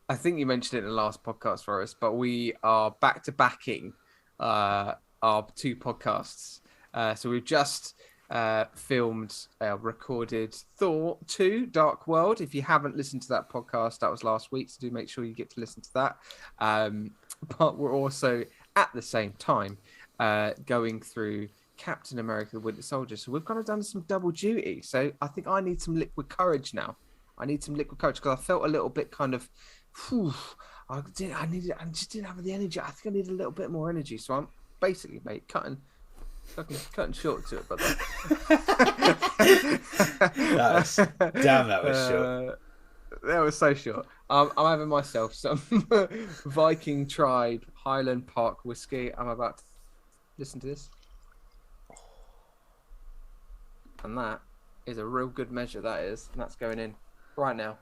I think you mentioned it in the last podcast for us, but we are back to backing our two podcasts. So we've just recorded Thor 2 Dark World. If you haven't listened to that podcast, that was last week. So do make sure you get to listen to that. But we're also at the same time going through Captain America the Winter Soldier. So we've kind of done some double duty. So I think I need some liquid courage now. I need some liquid courage because I felt a little bit kind of, whew, I just didn't have the energy. I think I need a little bit more energy. So I'm basically, mate, cutting short to it. But that was short. That was so short. I'm having myself some Viking Tribe Highland Park whiskey. I'm about to listen to this, and that is a real good measure. That is, and that's going in right now.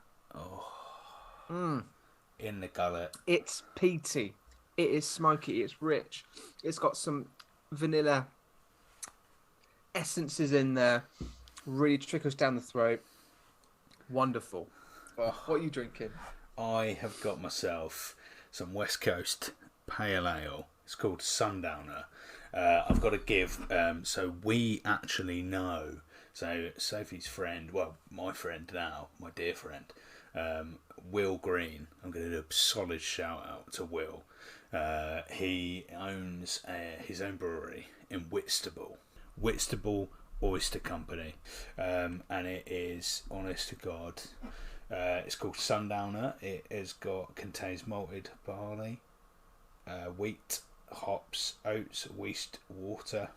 In the gullet. It's peaty. It is smoky. It's rich. It's got some vanilla essences in there. Really trickles down the throat. Wonderful. Oh, what are you drinking? I have got myself some West Coast Pale Ale. It's called Sundowner. I've got to give, so we actually know. So Sophie's friend, well, my friend now, my dear friend, Will Green. I'm going to do a solid shout out to Will. He owns his own brewery in Whitstable Oyster Company, and it is, honest to God, it's called Sundowner. It contains malted barley, wheat, hops, oats, yeast, water.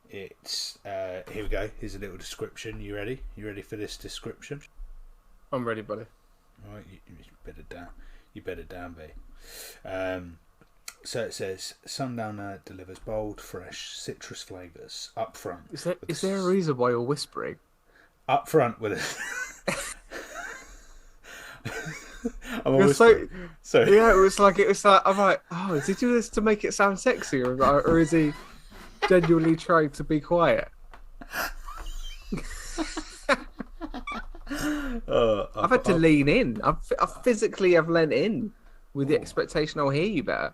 It's here we go. Here's a little description. You ready? You ready for this description? I'm ready, buddy. All right, you better down, be. So it says Sundowner delivers bold, fresh citrus flavours up front. Is there a reason why you're whispering? Up front with a. So yeah, it was like I'm like, oh, is he doing this to make it sound sexy, or is he genuinely trying to be quiet? I've had to lean in. I physically have leant in with the expectation I'll hear you better.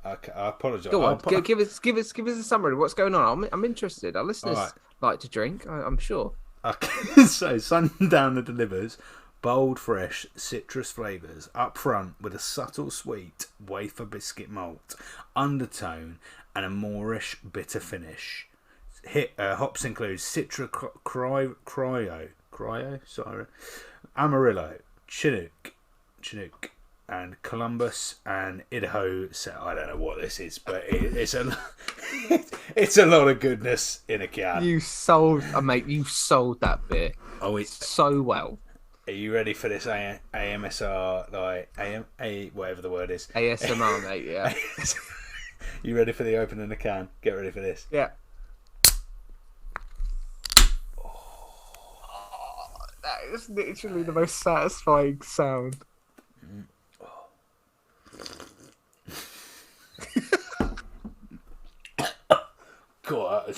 Okay, I apologise. Go on, give us a summary of what's going on. I'm interested. Our listeners like to drink, I'm sure. Okay, so Sundowner delivers bold, fresh citrus flavours up front with a subtle sweet wafer biscuit malt undertone and a moreish bitter finish. Hops include Citra Cryo, Amarillo, Chinook, and Columbus and Idaho. So I don't know what this is, but it's a it's a lot of goodness in a can. You sold, mate. You sold that beer. Oh, it's so well. Are you ready for this AMSR, whatever the word is? ASMR, mate, yeah. You ready for the opening of the can? Get ready for this. Yeah. Oh, that is literally the most satisfying sound. God.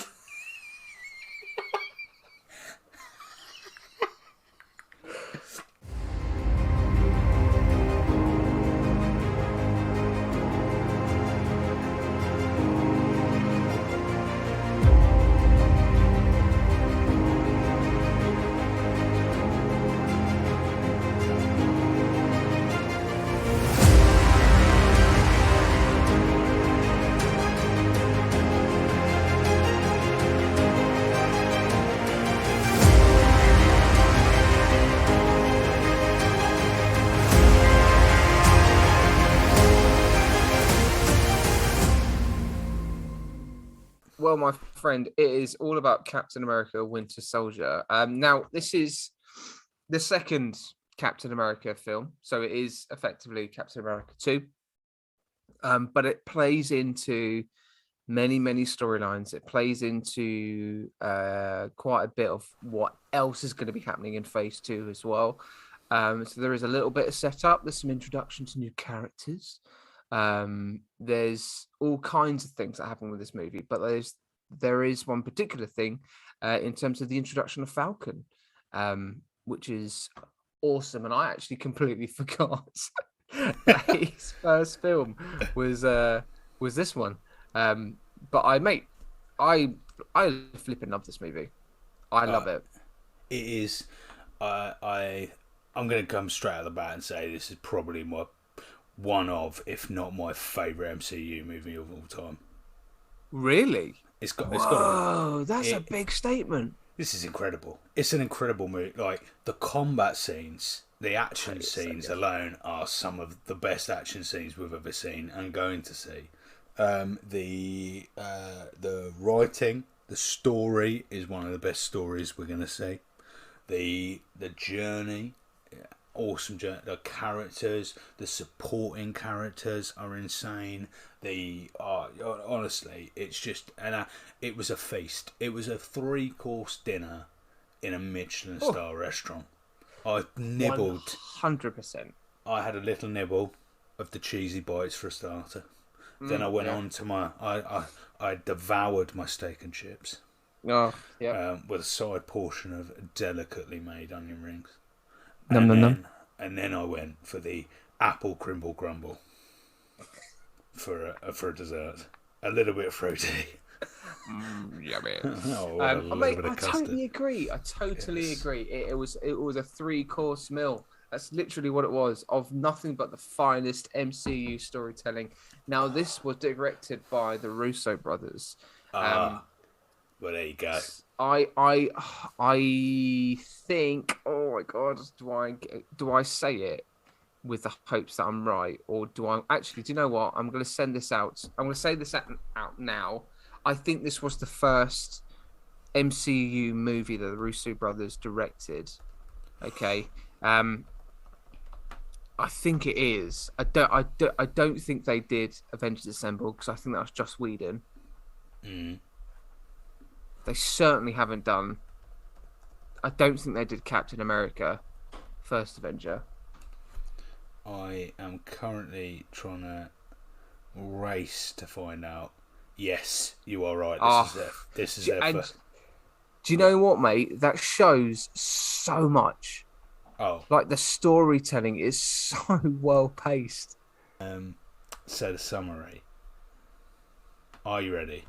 Well, my friend, it is all about Captain America Winter Soldier. Now, this is the second Captain America film, so it is effectively Captain America 2. But it plays into many storylines. It plays into quite a bit of what else is going to be happening in Phase 2 as well. So there is a little bit of setup. There's some introduction to new characters. There's all kinds of things that happen with this movie, but there is one particular thing in terms of the introduction of Falcon, which is awesome, and I actually completely forgot that his first film was this one. But I flipping love this movie. I love it. It is. I'm going to come straight out of the bat and say this is probably one of, if not my favourite MCU movie of all time. Really? It's got. Whoa, that's a big statement. This is incredible. It's an incredible movie. Like the combat scenes, the action scenes alone are some of the best action scenes we've ever seen and going to see. The writing, the story is one of the best stories we're going to see. The journey, awesome journey. The characters, the supporting characters are insane. Honestly, it's just it was a feast. It was a 3-course dinner in a Michelin star restaurant. I nibbled 100%. I had a little nibble of the cheesy bites for a starter. Then I went on to I devoured my steak and chips. Oh, yeah. With a side portion of delicately made onion rings. Num. And then I went for the apple crimble crumble for a dessert. A little bit fruity. Yummy. I totally agree. I totally agree. It was a 3-course meal. That's literally what it was, of nothing but the finest MCU storytelling. Now, this was directed by the Russo brothers. Well, there you go. I think. Oh my God! Do I say it with the hopes that I'm right, or do I actually? Do you know what? I'm going to send this out. I'm going to say this out now. I think this was the first MCU movie that the Russo brothers directed. Okay. I think it is. I don't think they did Avengers Assemble because I think that was Joss Whedon. They certainly haven't done. I don't think they did Captain America, First Avenger. I am currently trying to race to find out. Yes, you are right. This is their first. Do you know what, mate? That shows so much. Oh. Like the storytelling is so well paced. So the summary. Are you ready?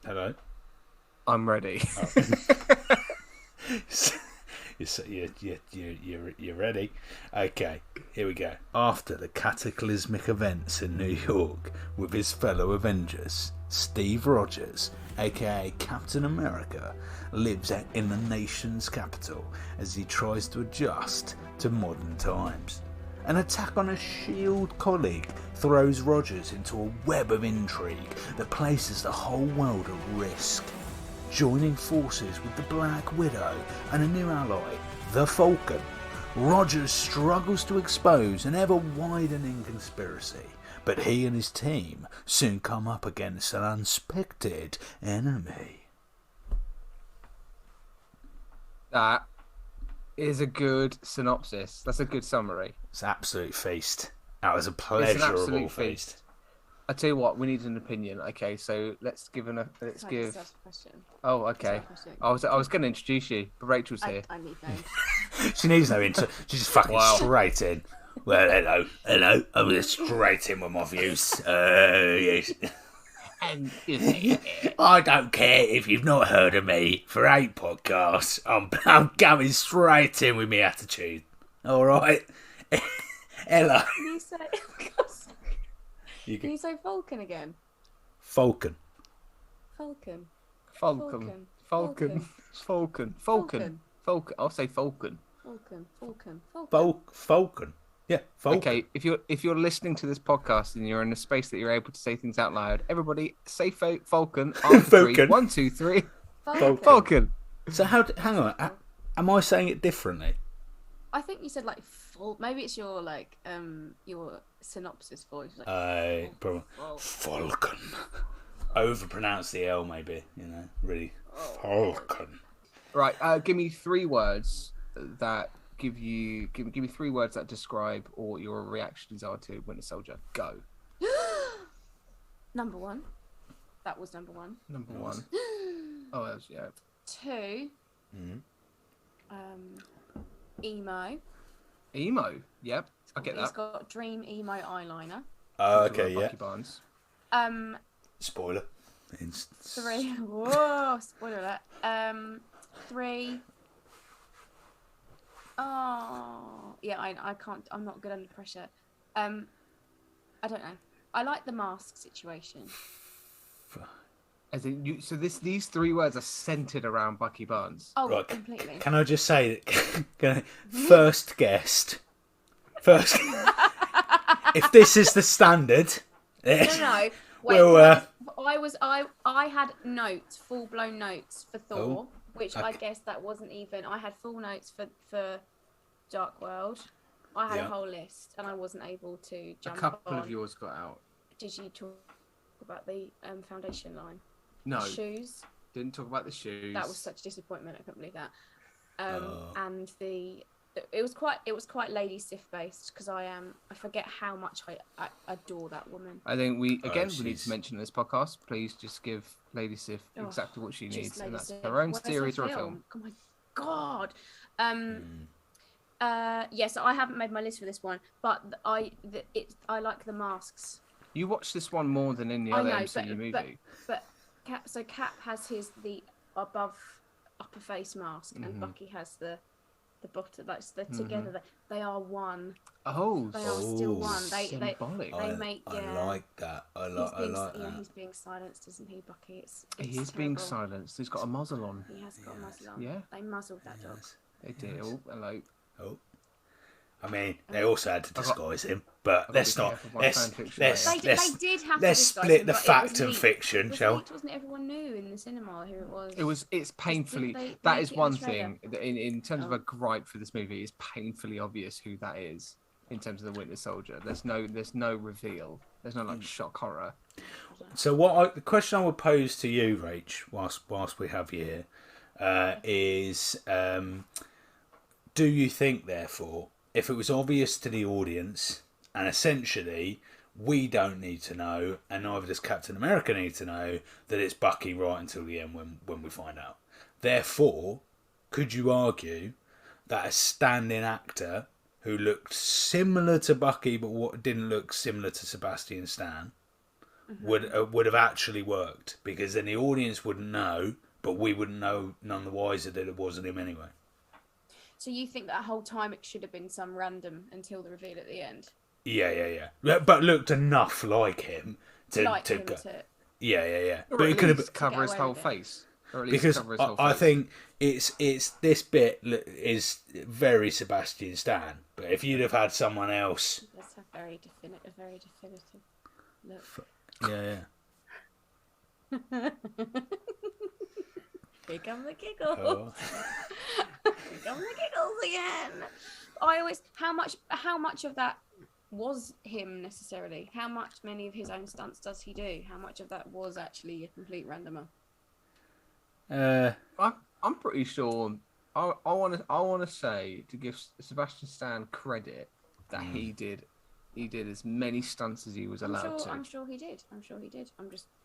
Hello? I'm ready. You're ready? Okay, here we go. After the cataclysmic events in New York with his fellow Avengers, Steve Rogers, aka Captain America, lives in the nation's capital as he tries to adjust to modern times. An attack on a S.H.I.E.L.D. colleague throws Rogers into a web of intrigue that places the whole world at risk. Joining forces with the Black Widow and a new ally, the Falcon, Rogers struggles to expose an ever-widening conspiracy, but he and his team soon come up against an unexpected enemy. That is a good synopsis. That's a good summary. It's an absolute feast. That was a pleasurable feast. I tell you what, we need an opinion. Okay, so let's give Question. Oh, okay. I was going to introduce you, but Rachel's here. I need no. She needs no intro. She's just fucking straight in. Well, hello. I'm just straight in with my views. Yes. I don't care if you've not heard of me for 8 podcasts. I'm going straight in with my attitude. All right. Hello. Can you say Falcon again? Falcon. I'll say Falcon. Falcon. Yeah, Falcon. Okay, if you're listening to this podcast and you're in a space that you're able to say things out loud, everybody say Falcon. After Falcon. 3. 1, 2, 3. Falcon. So hang on. Am I saying it differently? I think you said like maybe it's your your synopsis voice. Like, probably Falcon. Overpronounce the L, maybe. Really. Falcon. Right. Give me 3 words that give me 3 words that describe or your reactions are to Winter Soldier. Go. Number 1. That was number 1. Number 1. Oh, that was 2. emo. Emo. Yep, I get He's that. got dream emo eyeliner. Okay, yeah. Bucky Barnes. Spoiler. 3. Whoa, spoiler alert. 3. Oh, yeah. I can't. I'm not good under pressure. I don't know. I like the mask situation. As in so these 3 words are centered around Bucky Barnes. Oh, Right. completely. Can I just say that first guest? First. If this is the standard. No. Wait. Well, I had notes, full blown notes for Thor, which okay. I guess that wasn't even. I had full notes for Dark World. I had a whole list, and I wasn't able to jump on. A couple of yours got out. Did you talk about the foundation line? No. The shoes. Didn't talk about the shoes. That was such disappointment. I couldn't believe that. And it was quite Lady Sif based because I forget how much I adore that woman. I think we need to mention in this podcast. Please just give Lady Sif exactly what she needs, and that's her own series or a film. Oh my god. So I haven't made my list for this one, but I like the masks. You watched this one more than any other MCU movie. But Cap has the upper face mask, and Bucky has the bottom. Like together, they are one. Oh, they are still one. Symbolic. They make. I like that. I like that. He's being silenced, isn't he, Bucky? He is being silenced. He's got a muzzle on. He has got a muzzle on. Yeah. They muzzled that dog. They did. Oh, hello. Oh. I mean, they also had to disguise him, but let's not. Let's split the fact and fiction, shall we? Wasn't everyone knew in the cinema who it was? It's painfully. That is one thing in terms of a gripe for this movie. It's painfully obvious who that is in terms of the Winter Soldier. There's no reveal. There's no shock horror. So the question I would pose to you, Rach, whilst we have you here, is do you think therefore, if it was obvious to the audience, and essentially we don't need to know, and neither does Captain America need to know, that it's Bucky right until the end when we find out. Therefore, could you argue that a stand-in actor who looked similar to Bucky but what didn't look similar to Sebastian Stan would have actually worked? Because then the audience wouldn't know, but we wouldn't know none the wiser that it wasn't him anyway. So you think that whole time it should have been some random until the reveal at the end? Yeah. But looked enough like him to go. Yeah. But it could have covered his whole face. Or at least because cover his whole I face. think it's this bit is very Sebastian Stan. But if you'd have had someone else, that's a very definitive look. Yeah. Here come the giggles. Oh. Here come the giggles again. How much of that was him necessarily? How many of his own stunts does he do? How much of that was actually a complete randomer? I'm pretty sure. I want to say, to give Sebastian Stan credit, that he did as many stunts as he was allowed to. I'm sure he did.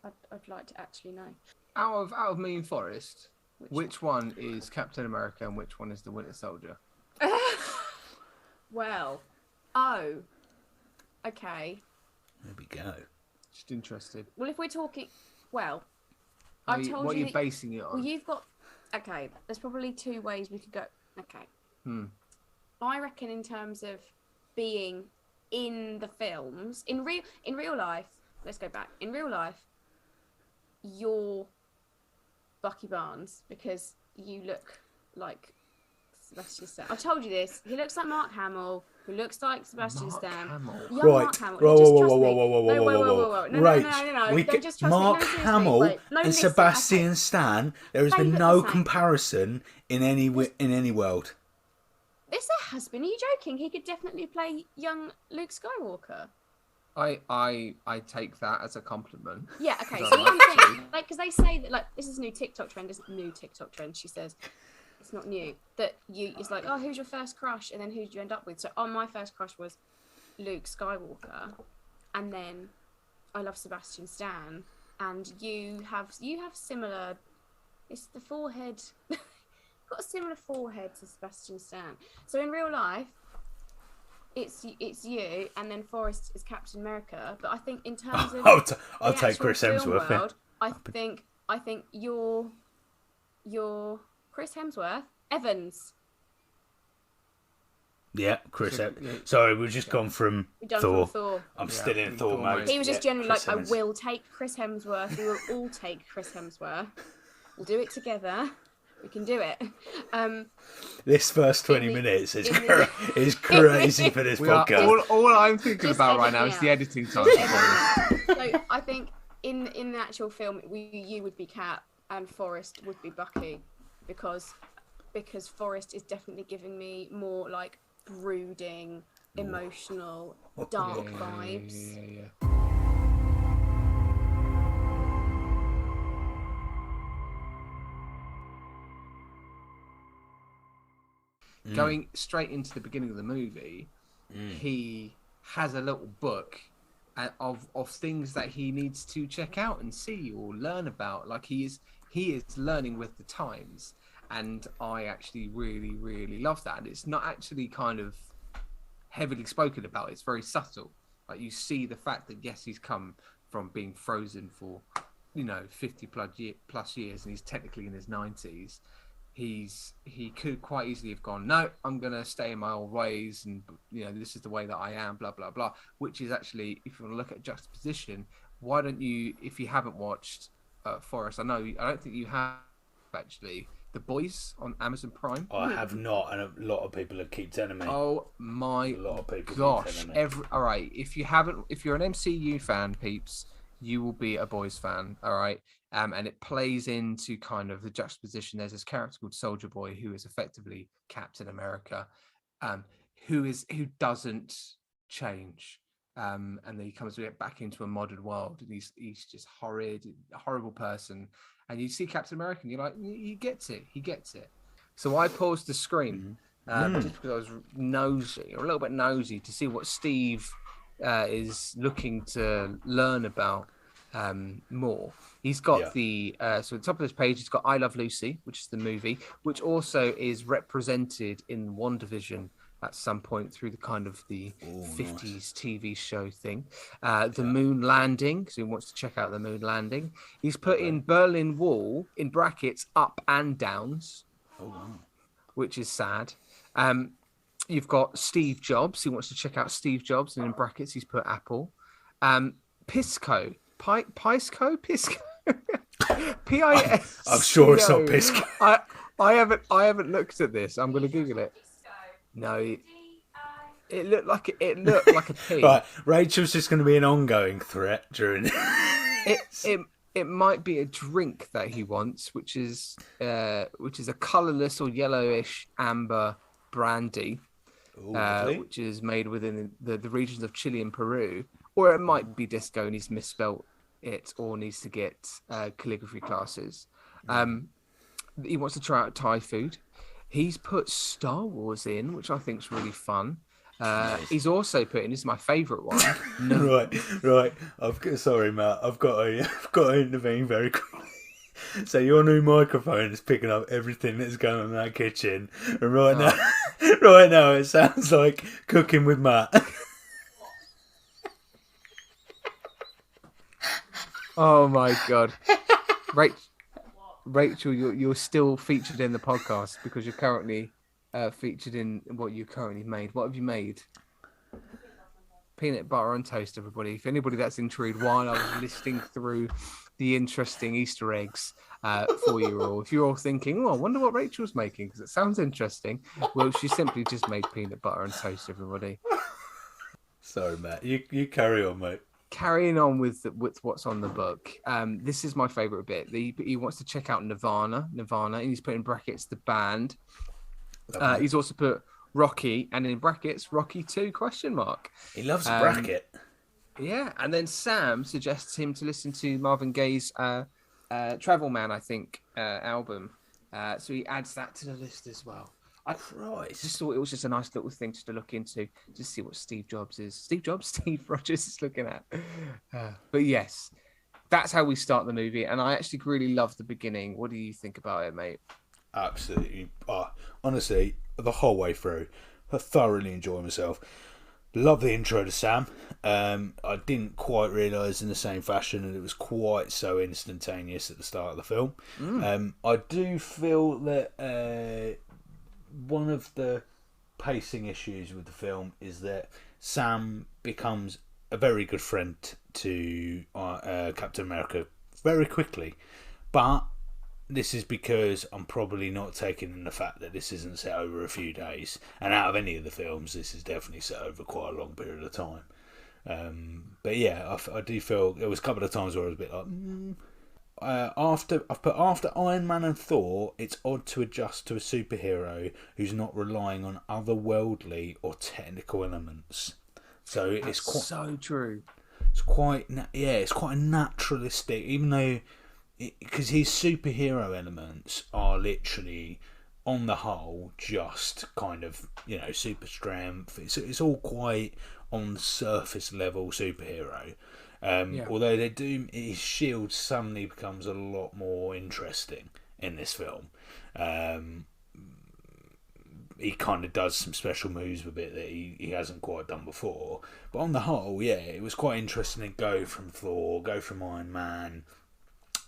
I'd like to actually know. Out of Mean Forest, which one is Captain America and which one is the Winter Soldier? Well, okay. There we go. Just interested. Well, if we're talking, what are you basing it on? Well, you've got. Okay, there's probably 2 ways we could go. Okay. I reckon in terms of being in the films, in real life. Let's go back. In real life, you're Bucky Barnes because you look like Sebastian Stan. I've told you this. He looks like Mark Hamill, who looks like Sebastian Stan. Right. Whoa. No. Just trust Mark me. No, Hamill and listen. Sebastian Stan. There has been no comparison in any world. This has been. Are you joking? He could definitely play young Luke Skywalker. I take that as a compliment. Yeah, okay. So what I'm saying, because they say that this is a new TikTok trend. This new TikTok trend. She says it's not new. That it's like, oh, who's your first crush, and then who did you end up with? So, my first crush was Luke Skywalker, and then I love Sebastian Stan, and you have similar. It's the forehead. got a similar forehead to Sebastian Stan. So in real life, it's you, and then Forrest is Captain America. But I think in terms of I'll take Chris Hemsworth. World, I think you're Chris Hemsworth, Evans. Yeah, Chris. Sorry, we've just gone from Thor. I'm still in Thor mode. He was just generally like, I will take Chris Hemsworth. We will all take Chris Hemsworth. We'll do it together. We can do it. This first 20 minutes is crazy for this podcast. All I'm thinking about right now is the editing time. So I think in the actual film, you would be Cap and Forrest would be Bucky, because Forrest is definitely giving me more like brooding, emotional, dark vibes. Yeah. Going straight into the beginning of the movie, he has a little book of things that he needs to check out and see or learn about. Like he is learning with the times, and I actually really, really love that. And it's not actually kind of heavily spoken about. It's very subtle. Like you see the fact that yes, he's come from being frozen for 50 plus years, and he's technically in his 90s. He could quite easily have gone, no, I'm gonna stay in my old ways, and this is the way that I am, blah blah blah. Which is actually, if you want to look at juxtaposition, why don't you, if you haven't watched Forrest, I don't think you have actually, The Boys on Amazon Prime. I have not, and a lot of people have keep telling me. Oh my gosh! All right, if you're an MCU fan, peeps, you will be a Boys fan. All right. And it plays into kind of the juxtaposition. There's this character called Soldier Boy who is effectively Captain America, who doesn't change, and then he comes back into a modern world, and he's just a horrible person. And you see Captain America, and you're like, he gets it. So I paused the screen just because I was a little bit nosy to see what Steve is looking to learn about more. He's got the so at the top of this page he's got I Love Lucy, which is the movie, which also is represented in WandaVision at some point through the kind of the 50s TV show thing. The Moon Landing, so he wants to check out the Moon Landing. He's put in Berlin Wall in brackets up and downs, which is sad. You've got Steve Jobs. He wants to check out Steve Jobs, and in brackets he's put Apple. Pisco. Pisco? P-I-S. I'm sure it's not Pisco. I haven't looked at this. I'm going to Google it. No, it looked like a P. Right, Rachel's just going to be an ongoing threat during. It might be a drink that he wants, which is a colourless or yellowish amber brandy, which is made within the regions of Chile and Peru. Or it might be disco and he's misspelt it, or needs to get calligraphy classes. He wants to try out Thai food. He's put Star Wars in, which I think is really fun. He's also put in, this is my favourite one. Right. Sorry, Matt. I've got to intervene very quickly. So your new microphone is picking up everything that's going on in that kitchen, and right now it sounds like cooking with Matt. Oh my god, Rachel, you're still featured in the podcast because you're currently featured in what you currently made. What have you made? Peanut butter on toast, everybody. If anybody that's intrigued, while I was listing through the interesting Easter eggs for you all, if you're all thinking, I wonder what Rachel's making because it sounds interesting. Well, she simply just made peanut butter and toast, everybody. Sorry, Matt. You carry on, mate. Carrying on with what's on the book, this is my favourite bit. He wants to check out Nirvana, and he's put in brackets the band. He's also put Rocky, and in brackets Rocky 2 ? He loves a bracket. Yeah, and then Sam suggests him to listen to Marvin Gaye's Travel Man, I think, album. So he adds that to the list as well. I just thought it was just a nice little thing just to look into, just see what Steve Rogers is looking at. But yes, that's how we start the movie, and I actually really love the beginning. What do you think about it, mate? absolutely. Honestly, the whole way through, I thoroughly enjoy myself. Love the intro to Sam. I didn't quite realise in the same fashion that it was quite so instantaneous at the start of the film. I do feel that one of the pacing issues with the film is that Sam becomes a very good friend to Captain America very quickly, but this is because I'm probably not taking in the fact that this isn't set over a few days, and out of any of the films, this is definitely set over quite a long period of time. But yeah, I do feel there was a couple of times where I was a bit like. After Iron Man and Thor, it's odd to adjust to a superhero who's not relying on otherworldly or technical elements. So it's quite so true. It's quite it's quite naturalistic, even though because his superhero elements are literally on the whole just kind of super strength. It's all quite on surface level superhero. Although his shield suddenly becomes a lot more interesting in this film. He kind of does some special moves with it that he hasn't quite done before. But on the whole, it was quite interesting to go from Thor, go from Iron Man,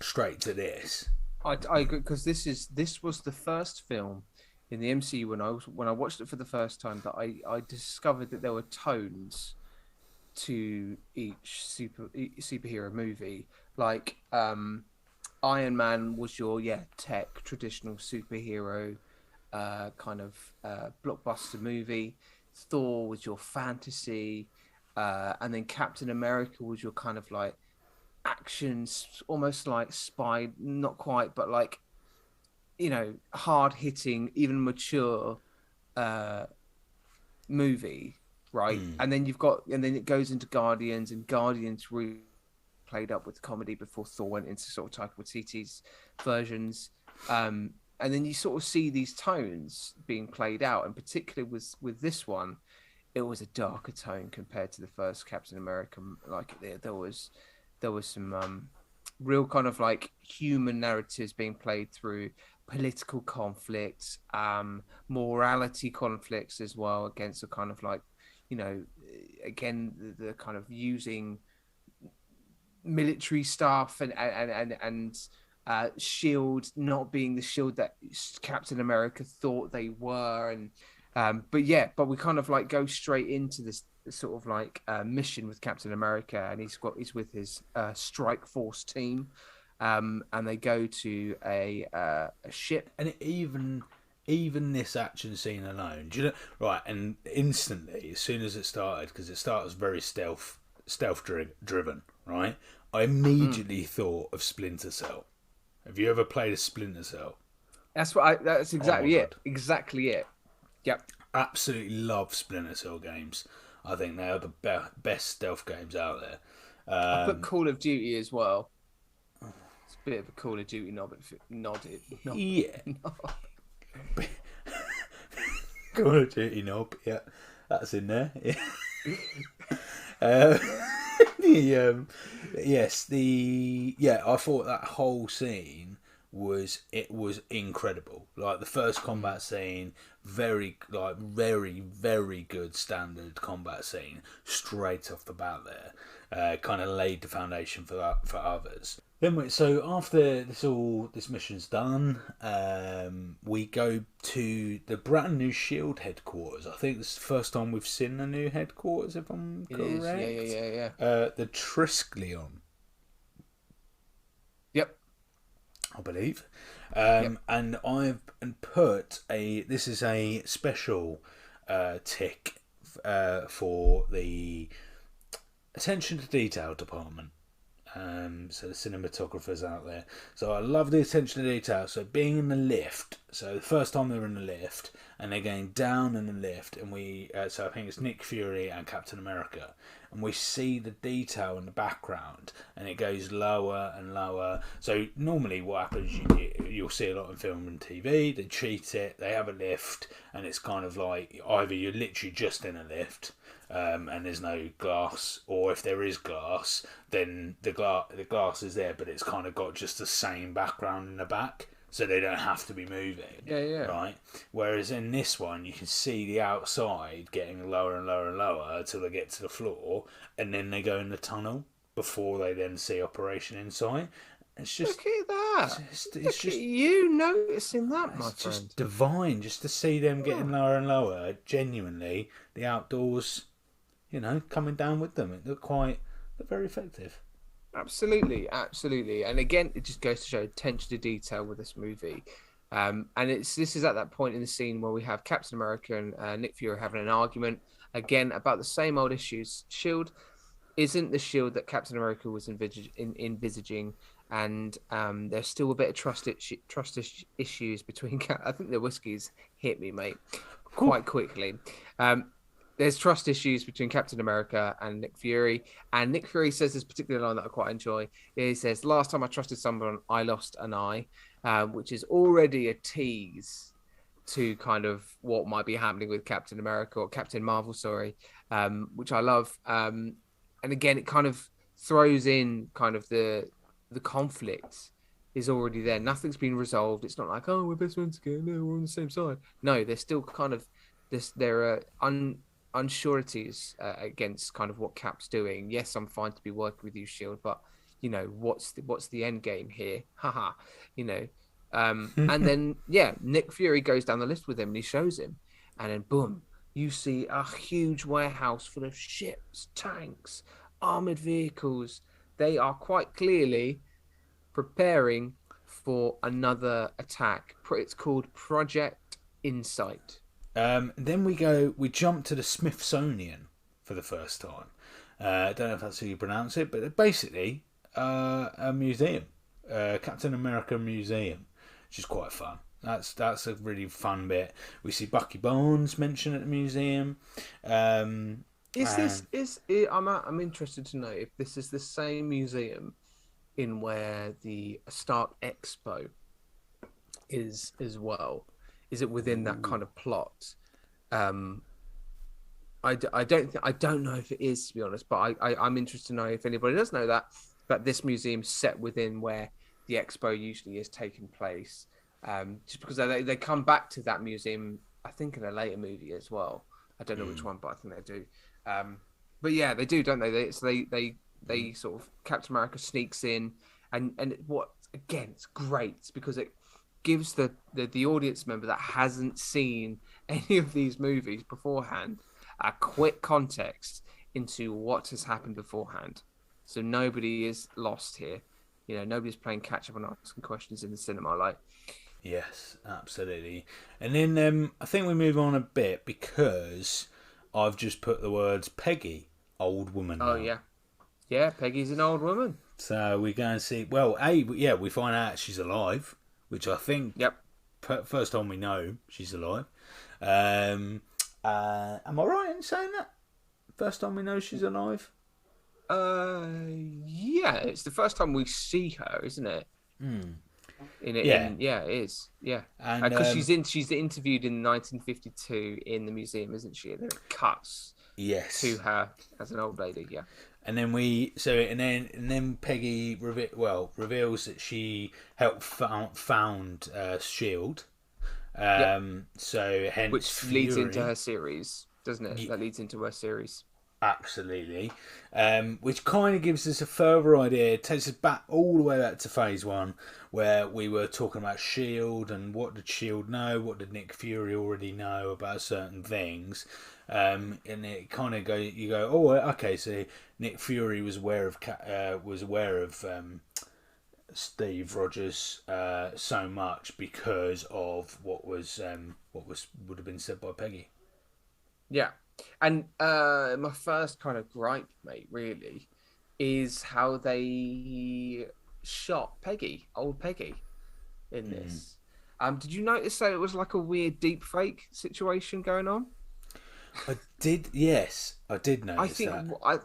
straight to this. I agree, because this was the first film in the MCU when I watched it for the first time that I discovered that there were tones to each superhero movie. Like Iron Man was your tech traditional superhero kind of blockbuster movie. Thor was your fantasy, and then Captain America was your kind of like actions, almost like spy, not quite, but like hard hitting, even mature movie. Right, and then it goes into Guardians, and Guardians really played up with comedy before Thor went into sort of Taika Waititi's versions, and then you sort of see these tones being played out, and particularly with this one, it was a darker tone compared to the first Captain America. Like there was some real kind of like human narratives being played through, political conflicts, morality conflicts as well, against a kind of like. Again, the kind of using military stuff and shield not being the shield that Captain America thought they were, and but we kind of like go straight into this sort of like mission with Captain America, and he's with his strike force team, and they go to a ship, and even this action scene alone, do you know? Right, and instantly, as soon as it started, because it starts very stealth driven, right? I immediately thought of Splinter Cell. Have you ever played a Splinter Cell? That's exactly it. Exactly it. Yep. Absolutely love Splinter Cell games. I think they are the best stealth games out there. I put Call of Duty as well. It's a bit of a Call of Duty nod. Yeah. Call of Duty knob, yeah, that's in there. I thought that whole scene was incredible. Like the first combat scene, very very good standard combat scene straight off the bat there. Kind of laid the foundation for others. Then so after this mission's done, we go to the brand new Shield headquarters. I think this is the first time we've seen the new headquarters, if I'm correct. Yeah. The Triskelion. Yep. I believe. And I've put this is a special tick for the attention to detail department. So the cinematographers out there. So I love the attention to detail. So being in the lift. So the first time they're in the lift and they're going down in the lift, and so I think it's Nick Fury and Captain America, and we see the detail in the background, and it goes lower and lower. So normally what happens, you'll see a lot in film and TV. They cheat it. They have a lift, and it's kind of like either you're literally just in a lift. And there's no glass, or if there is glass, then the glass is there, but it's kind of got just the same background in the back, so they don't have to be moving. Yeah. Right. Whereas in this one, you can see the outside getting lower and lower and lower until they get to the floor, and then they go in the tunnel before they then see operation inside. It's just Look at that. it's Look just at you noticing that, my it's friend. just divine, just to see them getting lower and lower. Genuinely, the outdoors, coming down with them. It looked very effective. Absolutely. And again, it just goes to show attention to detail with this movie. And this is at that point in the scene where we have Captain America and Nick Fury having an argument again about the same old issues. Shield isn't the Shield that Captain America was envisaging, and there's still a bit of trust issues between. I think the whiskey's hit me, mate, quite quickly. There's trust issues between Captain America and Nick Fury. And Nick Fury says this particular line that I quite enjoy. He says, "Last time I trusted someone, I lost an eye," which is already a tease to kind of what might be happening with Captain America or Captain Marvel, which I love. And again, it kind of throws in kind of the conflict is already there. Nothing's been resolved. It's not like, oh, we're best friends again. No, we're on the same side. No, there's still kind of this. There are unsureties against kind of what Cap's doing. Yes, I'm fine to be working with you, Shield, but what's the end game here? Haha, and then Nick Fury goes down the list with him and he shows him, and then boom, you see a huge warehouse full of ships, tanks, armored vehicles. They are quite clearly preparing for another attack. It's called Project Insight. Then we jump to the Smithsonian for the first time. I don't know if that's how you pronounce it, but basically a museum, Captain America Museum, which is quite fun. That's a really fun bit. We see Bucky Barnes mentioned at the museum. I'm interested to know if this is the same museum in where the Stark Expo is as well. Is it within that kind of plot? I don't know if it is, to be honest, but I'm interested to know if anybody does know that this museum's set within where the expo usually is taking place. Just because they come back to that museum, I think, in a later movie as well. I don't know which one, but I think they do. But yeah, they do, don't they? They sort of, Captain America sneaks in, and it's great because it gives the audience member that hasn't seen any of these movies beforehand a quick context into what has happened beforehand. So nobody is lost here. Nobody's playing catch up and asking questions in the cinema. Yes, absolutely. And then I think we move on a bit because I've just put the words Peggy, old woman. Oh, now. Yeah, Peggy's an old woman. So we go and see. Well, we find out she's alive, which I think. Yep. First time we know she's alive. Am I right in saying that? First time we know she's alive. Yeah, it's the first time we see her, isn't it? It is. Yeah, because she's interviewed in 1952 in the museum, isn't she? And then it cuts. Yes. To her as an old lady. Yeah. And then Peggy reveals that she helped found Shield. So hence which Fury. Leads into her series, doesn't it? That leads into her series. Absolutely. Which kind of gives us a further idea. It takes us back all the way back to Phase 1, where we were talking about Shield and what did Shield know, what did Nick Fury already know about certain things. And it kind of you go, oh, okay. So Nick Fury was aware of Steve Rogers so much because of what would have been said by Peggy. Yeah. And my first kind of gripe, mate, really, is how they shot old Peggy, in this. Did you notice that it was like a weird deep fake situation going on? I did, yes, I did notice. I think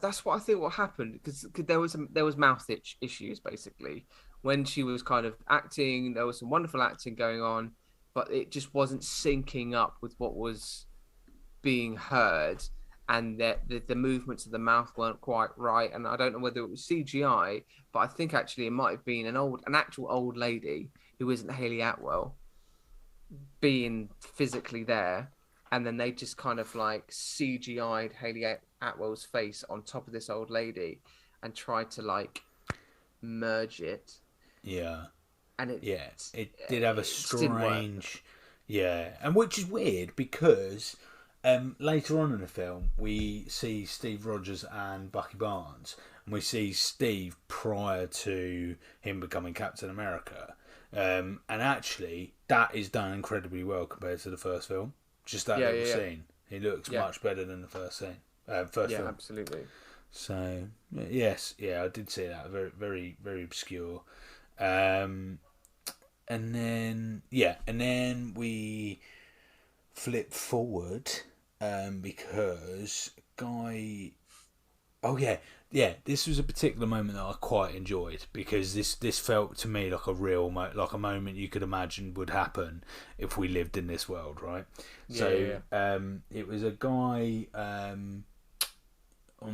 that's what I think what happened, because there was mouth issues basically when she was kind of acting. There was some wonderful acting going on, but it just wasn't syncing up with what was being heard, and that the movements of the mouth weren't quite right. And I don't know whether it was CGI, but I think actually it might have been an actual old lady who isn't Hayley Atwell being physically there, and then they just kind of like CGI'd Hayley Atwell's face on top of this old lady and tried to like merge it. Yeah. And it did have a strange, and which is weird because later on in the film we see Steve Rogers and Bucky Barnes, and we see Steve prior to him becoming Captain America, and actually that is done incredibly well compared to the first film. Just that little scene, he looks much better than the first scene. First film, absolutely. So yes, I did see that. Very, very, very obscure. And then we flip forward because Guy. Oh yeah. This was a particular moment that I quite enjoyed because this felt to me like a real like a moment you could imagine would happen if we lived in this world, right? It was a guy on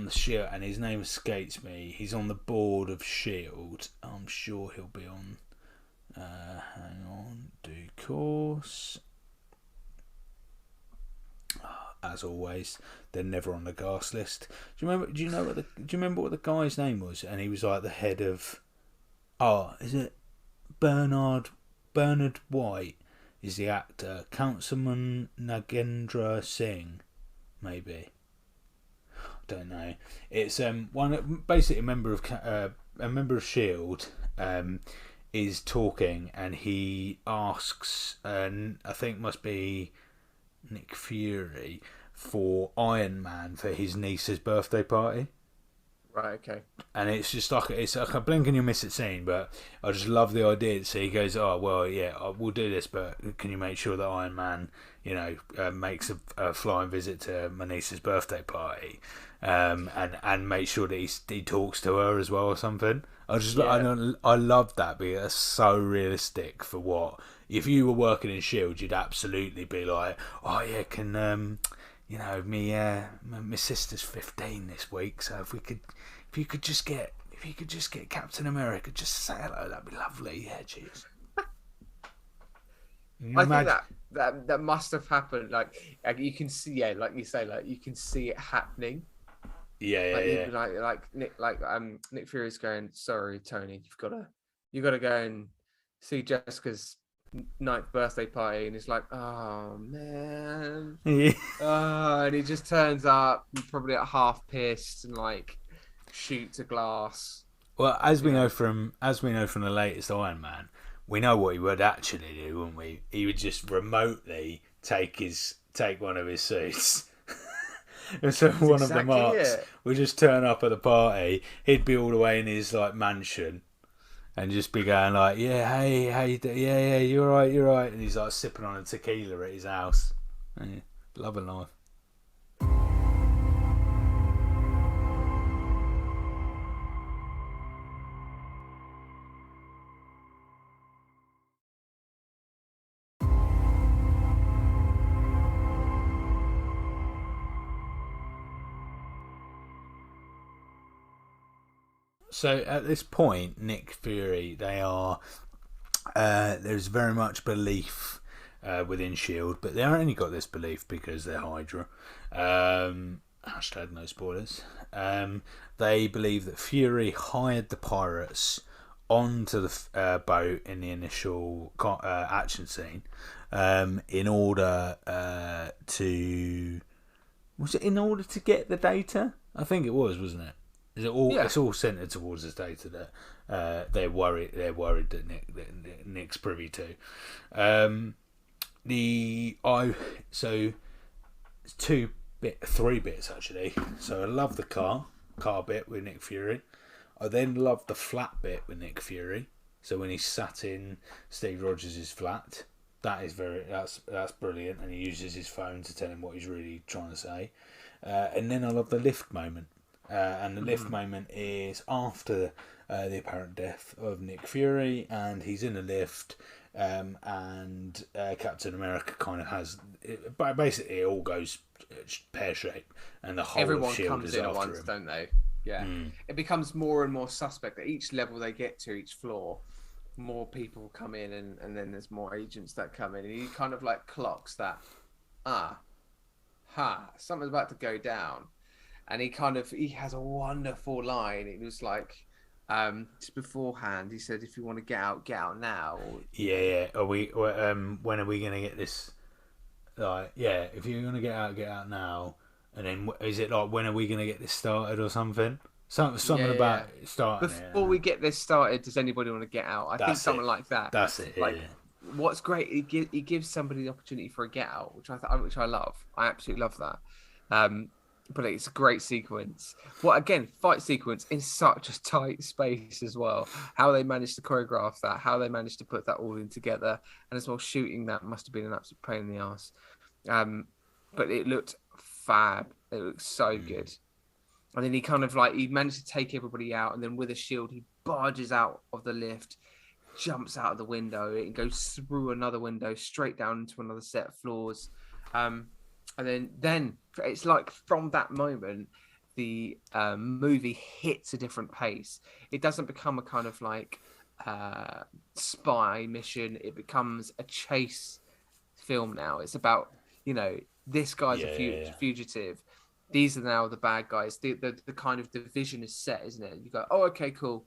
the Shield, and his name escapes me. He's on the board of Shield. I'm sure he'll be on. Hang on, due course. As always, they're never on the gas list. Do you remember what the guy's name was? And he was like the head of. Is it Bernard White? Is the actor Councilman Nagendra Singh? Maybe. Don't know. It's basically a member of Shield. Is talking, and he asks, I think must be Nick Fury, for Iron Man for his niece's birthday party. Right, okay. And it's just like a blink and you miss it scene, but I just love the idea. So he goes, "Oh well, yeah, we'll do this, but can you make sure that Iron Man, makes a flying visit to my niece's birthday party, and make sure that he talks to her as well or something." I love that because it's so realistic for what if you were working in Shield, you'd absolutely be like, "Oh yeah, can my sister's 15 this week, so if you could just get Captain America just to say hello, that'd be lovely." Yeah, jeez. I think that must have happened. Like you can see, like you say, like you can see it happening. Yeah. Nick Fury's going, "Sorry, Tony, you gotta go and see Jessica's 9th birthday party," and he's like, "Oh man," and he just turns up, probably at half pissed, and like shoots a glass. Well, as we know from the latest Iron Man, we know what he would actually do, wouldn't we? He would just remotely take one of his suits. So one of the marks would just turn up at the party. He'd be all the way in his like mansion, and just be going like, "Yeah, hey, how you doing? Yeah, you're right." And he's like sipping on a tequila at his house. Yeah, loving life. So at this point, Nick Fury, they are. There's very much belief within Shield, but they only got this belief because they're Hydra. Hashtag no spoilers. They believe that Fury hired the pirates onto the boat in the initial action scene in order to. Was it in order to get the data? I think it was, wasn't it? Is it all? Yeah. It's all centered towards this data that they're worried that Nick's privy to. So it's 3 bits actually. So I love the car bit with Nick Fury. I then love the flat bit with Nick Fury. So when he sat in Steve Rogers' flat, that's brilliant, and he uses his phone to tell him what he's really trying to say. And then I love the lift moment. And the lift moment is after the apparent death of Nick Fury, and he's in a lift, and Captain America kind of has but basically it all goes pear-shaped, and the whole everyone of Shield comes is in at after once, him. don't they? Yeah. It becomes more and more suspect at each level they get to, each floor. more people come in, and then there's more agents that come in, and he kind of like clocks that, something's about to go down, and he has a wonderful line. It was like, just beforehand, he said, "If you want to get out now." Or, Yeah. Are we? When are we gonna get this? Like, yeah. If you're gonna get out now. And then is it like, when are we gonna get this started or something? Something about starting before we get this started. Does anybody want to get out? I think something like that. That's it. Like, what's great? It gives somebody the opportunity for a get out, which I love. I absolutely love that. But it's a great sequence. Well, again, fight sequence in such a tight space as well. How they managed to choreograph that, how they managed to put that all in together, and as well shooting that must have been an absolute pain in the ass. But it looked fab. It looked so good. And then he managed to take everybody out, and then with a shield he barges out of the lift, jumps out of the window, and goes through another window straight down into another set of floors. And then it's like from that moment the movie hits a different pace. It doesn't become a kind of like spy mission. It becomes a chase film now. It's about, this guy's a fugitive. These are now the bad guys. The kind of division is set, isn't it? You go, oh, okay, cool.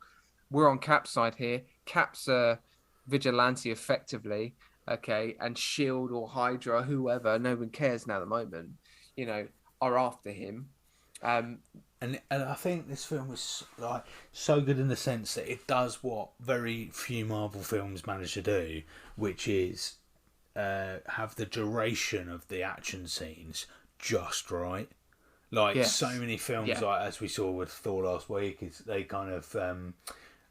We're on Cap's side here. Cap's a vigilante, effectively, okay, and Shield or Hydra, whoever, no one cares now at the moment, are after him. And I think this film was like so good in the sense that it does what very few Marvel films manage to do, which is have the duration of the action scenes just right. Like, so many films, like as we saw with Thor last week, is they kind of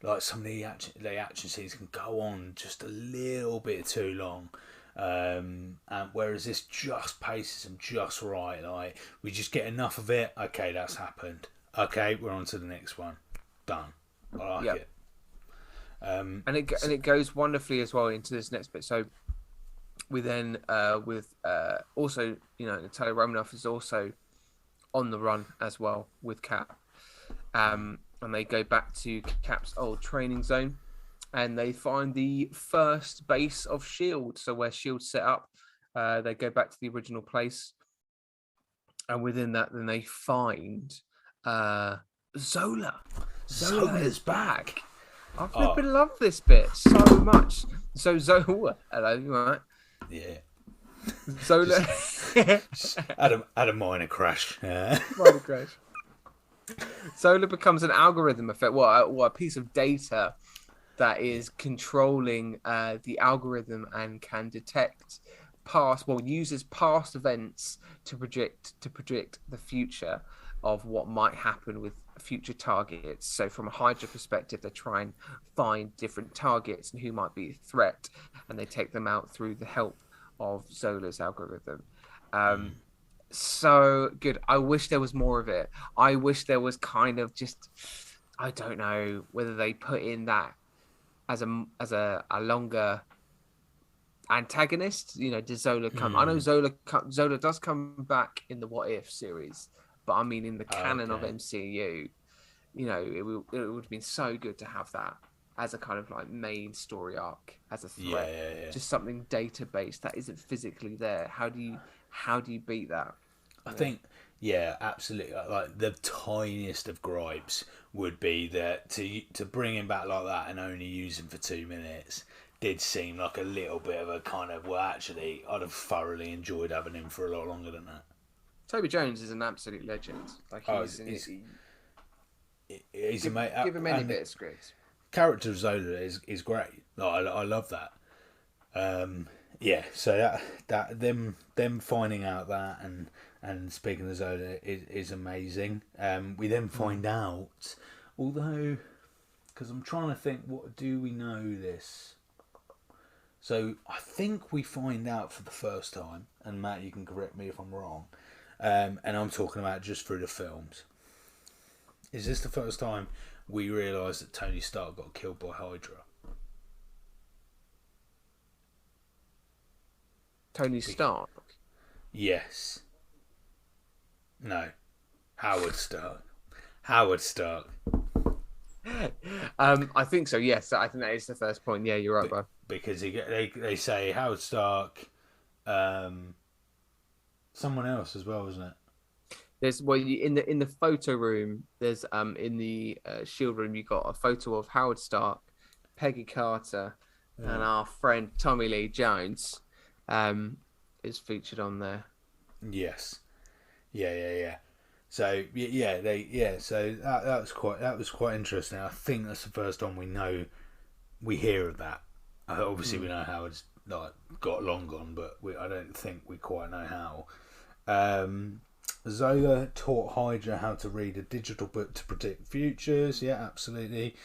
like some of the action scenes can go on just a little bit too long, and whereas this just paces them just right. Like, we just get enough of it. Okay, that's happened. Okay, we're on to the next one. Done. I like it. And it goes wonderfully as well into this next bit. So we then also, Natalia Romanoff is also on the run as well with Cap, and they go back to Cap's old training zone, and they find the first base of Shield. So where Shield set up, they go back to the original place, and within that, then they find Zola. Zola is back. I've flipping love this bit so much. So Zola, hello, you all right? Yeah. Zola had a minor crash. Minor crash. Zola becomes an algorithm effect, a piece of data that is controlling the algorithm and can detect uses past events to predict the future of what might happen with future targets. So from a Hydra perspective, they try and find different targets and who might be a threat, and they take them out through the help of Zola's algorithm. So good. I wish there was more of it. I wish there was kind of just, I don't know whether they put in that as a longer antagonist. Does Zola come? I know Zola does come back in the What If series, but I mean in the canon of MCU, it would have been so good to have that as a kind of like main story arc, as a threat. Yeah. Just something data-based that isn't physically there. How do you beat that? I think, absolutely. Like, the tiniest of gripes would be that to bring him back like that and only use him for 2 minutes did seem like a little bit of a kind of, well, actually, I'd have thoroughly enjoyed having him for a lot longer than that. Toby Jones is an absolute legend. Like, he's amazing. Give him any bit of script. Character of Zola is great. Like, I love that. So that them finding out that and speaking to Zola is amazing. We then find out, although, because I'm trying to think, what do we know this? So I think we find out for the first time, and Matt, you can correct me if I'm wrong, and I'm talking about just through the films. Is this the first time we realise that Tony Stark got killed by Hydra? Tony Stark? Yes. No. Howard Stark. Howard Stark. I think so. Yes, I think that is the first point. Yeah, you're right, bro. Because they say Howard Stark, someone else as well, isn't it? There's in the photo room. There's in the shield room. You got a photo of Howard Stark, Peggy Carter, and our friend Tommy Lee Jones. Is featured on there. Yes. Yeah. So so that was quite interesting. I think that's the first time we hear of that. Obviously, we know how it's got long gone, but I don't think we quite know how. Zola taught Hydra how to read a digital book to predict futures. Yeah, absolutely.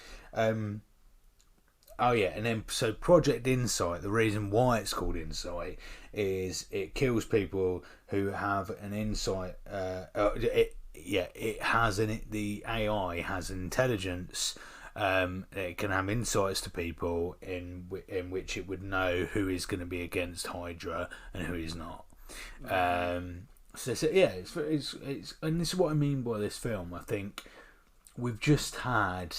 Oh yeah, and then so Project Insight. The reason why it's called Insight is it kills people who have an insight. It has the AI has intelligence. It can have insights to people in which it would know who is going to be against Hydra and who is not. It's and this is what I mean by this film. I think we've just had.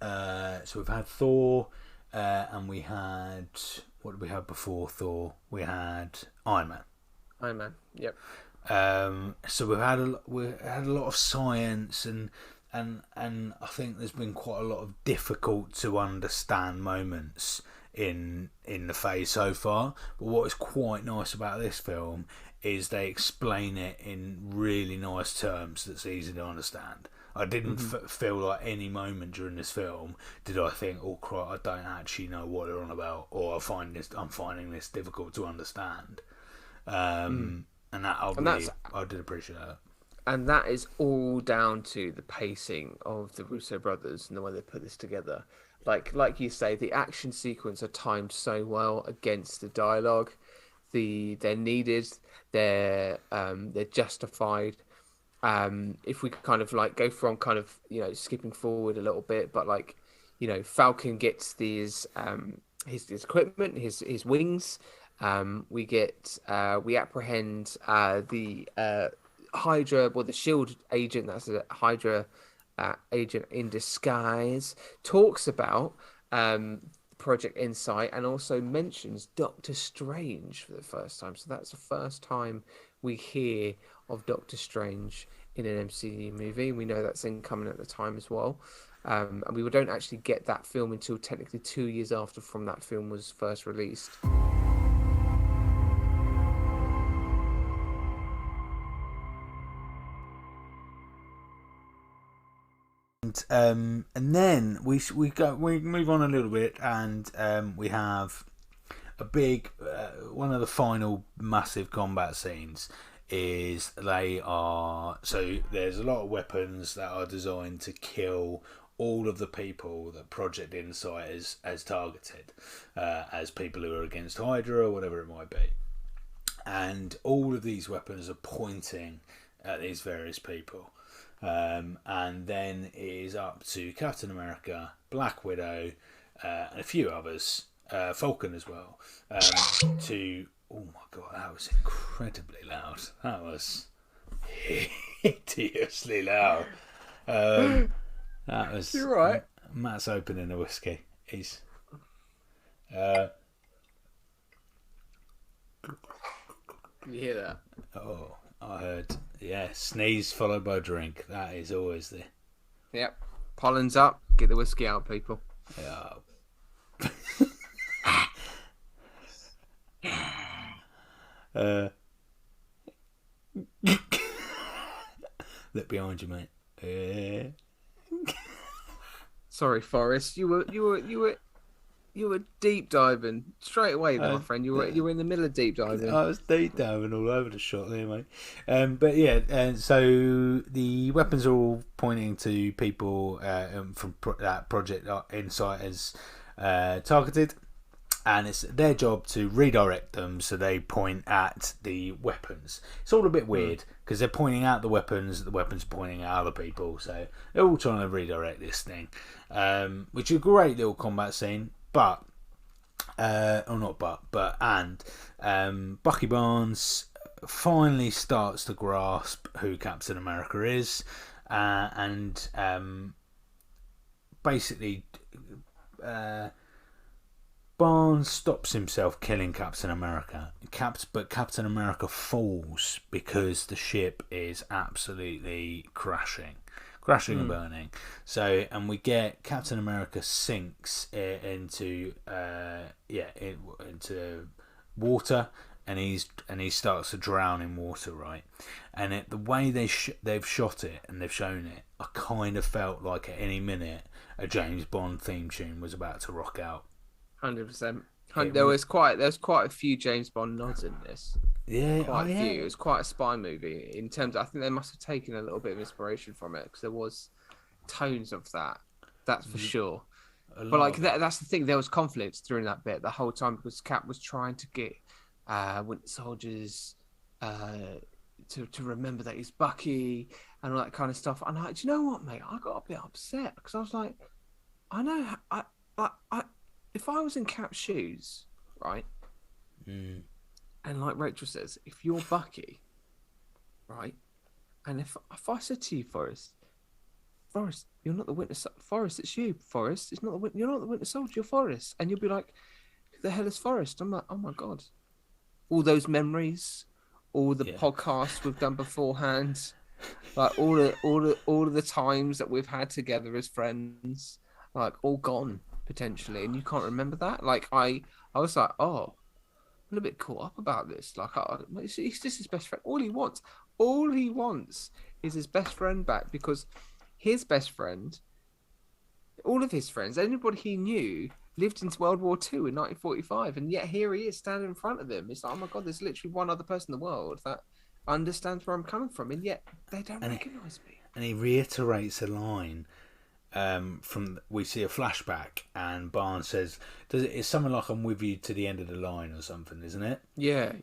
So we've had Thor, and we had what did we have before Thor? We had Iron Man. Iron Man. Yep. So we had a lot of science and I think there's been quite a lot of difficult to understand moments in the phase so far. But what is quite nice about this film is they explain it in really nice terms that's easy to understand. I didn't feel like any moment during this film did I think, oh crap, I don't actually know what they're on about, or I'm finding this difficult to understand. And that I did appreciate that. And that is all down to the pacing of the Russo brothers and the way they put this together. Like you say, the action sequence are timed so well against the dialogue. They're needed. They're justified. If we kind of go from kind of skipping forward a little bit, but Falcon gets his equipment, his wings. We apprehend the Hydra, the Shield agent. That's a Hydra agent in disguise. Talks about Project Insight and also mentions Doctor Strange for the first time. So that's the first time we hear of Doctor Strange in an MCU movie. We know that's incoming at the time as well. And we don't actually get that film until technically 2 years after from that film was first released. And then we move on a little bit, and we have a big one of the final massive combat scenes. There's a lot of weapons that are designed to kill all of the people that Project Insight has targeted as people who are against Hydra or whatever it might be, and all of these weapons are pointing at these various people. And then it is up to Captain America, Black Widow, and a few others, Falcon as well, to... Oh my god, that was incredibly loud. That was hideously loud. That was... You're right. Matt's opening a whiskey. He's... You hear that? Oh, I heard... Yeah, sneeze followed by drink. That is always the... Yep. Pollen's up. Get the whiskey out, people. Yeah. Look behind you, mate. Sorry, Forrest. You were deep diving straight away, my friend. You were in the middle of deep diving. I was deep diving all over the shot there, mate. But yeah, so the weapons are all pointing to people from that Project Insight as targeted, and it's their job to redirect them so they point at the weapons. It's all a bit weird because they're pointing out the weapons are pointing at other people, so they're all trying to redirect this thing, which is a great little combat scene. But Bucky Barnes finally starts to grasp who Captain America is, and basically Barnes stops himself killing Captain America. But Captain America falls because the ship is absolutely crashing and burning. So, and we get Captain America sinks into water, and he starts to drown in water, right? And the way they've shot it and they've shown it, I kind of felt like at any minute a James Bond theme tune was about to rock out. 100%. There's quite a few James Bond nods in this. Yeah, quite a few. It was quite a spy movie in terms. I think they must have taken a little bit of inspiration from it because there was tones of that. That's for sure. But like that's the thing. There was conflict during that bit the whole time because Cap was trying to get Winter Soldiers to remember that he's Bucky and all that kind of stuff. And do you know what, mate? I got a bit upset because I was like, I know, if I was in Cap's shoes, right? And like Rachel says, if you're Bucky, right? And if I said to you, Forrest, you're not the Winter Soldier. Forrest, it's you, Forrest. You're not the Winter Soldier, you're Forrest. And you'll be like, who the hell is Forrest? I'm like, oh my God. All those memories, all the podcasts we've done beforehand, like all of the times that we've had together as friends, like all gone potentially, and you can't remember that. Like I was like, oh, I'm a bit caught up about this. Like, he's just his best friend. All he wants is his best friend back because his best friend, all of his friends, anybody he knew lived into World War II in 1945, and yet here he is standing in front of him. It's like, oh my God, there's literally one other person in the world that understands where I'm coming from, and yet they don't recognise me. And he reiterates a line we see a flashback, and Barnes says, it's something like, "I'm with you to the end of the line" or something, isn't it? Yeah.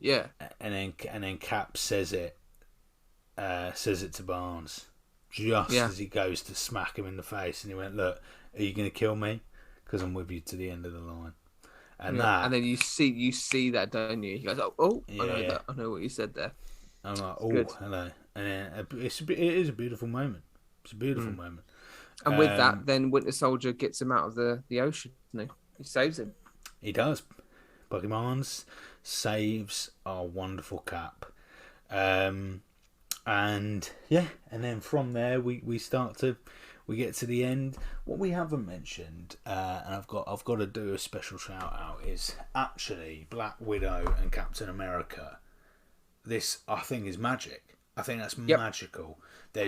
And then Cap says it to Barnes just as he goes to smack him in the face, and he went, "Look, are you going to kill me? Because I'm with you to the end of the line." And and then you see that, don't you? He goes, "Oh, I know that. I know what you said there." I'm like, "Oh, hello," and then it is a beautiful moment. It's a beautiful moment. And with that, then Winter Soldier gets him out of the ocean. He saves him. He does. Bucky Barnes saves our wonderful Cap. And then from there we get to the end. What we haven't mentioned, and I've got to do a special shout out, is actually Black Widow and Captain America. This, I think, is magic. I think that's magical. There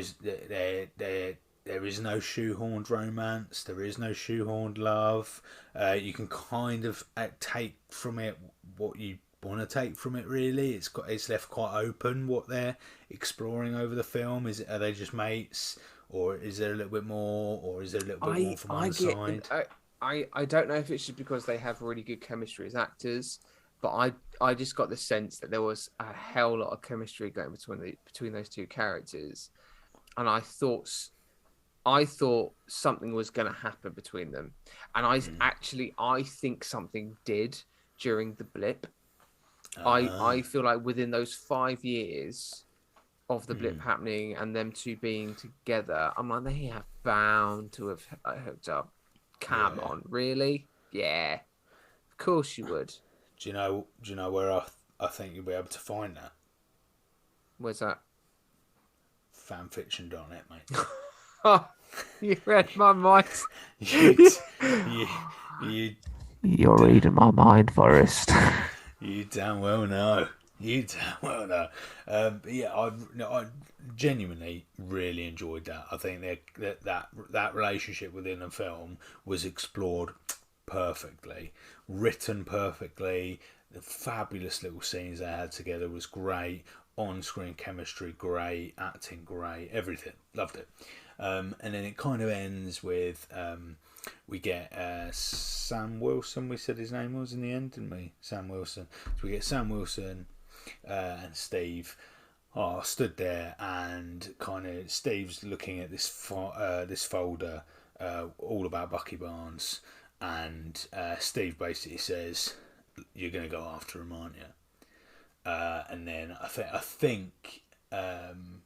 is no shoehorned romance. There is no shoehorned love. You can kind of take from it what you want to take from it. Really, it's left quite open what they're exploring over the film. Are they just mates, or is there a little bit more, or is there a little bit more from one side? I don't know if it's just because they have really good chemistry as actors, but I just got the sense that there was a hell lot of chemistry going between those two characters, and I thought something was going to happen between them, and I think something did during the blip. I feel like within those 5 years of the blip happening and them two being together, I'm like, they have bound to have hooked up. Come on, really? Yeah, of course you would. Do you know where I think you'll be able to find that? Where's that? Fanfiction.net, mate. Oh, you read my mind. You're reading my mind, Forrest. You damn well know. I genuinely really enjoyed that. I think that relationship within the film was explored perfectly, written perfectly. The fabulous little scenes they had together was great. On-screen chemistry, great. Acting, great. Everything. Loved it. And then it kind of ends with we get Sam Wilson. We said his name was in the end, didn't we? Sam Wilson. So we get Sam Wilson and Steve stood there, and kind of Steve's looking at this folder all about Bucky Barnes, and Steve basically says, "You're going to go after him, aren't you?" And then I think I'm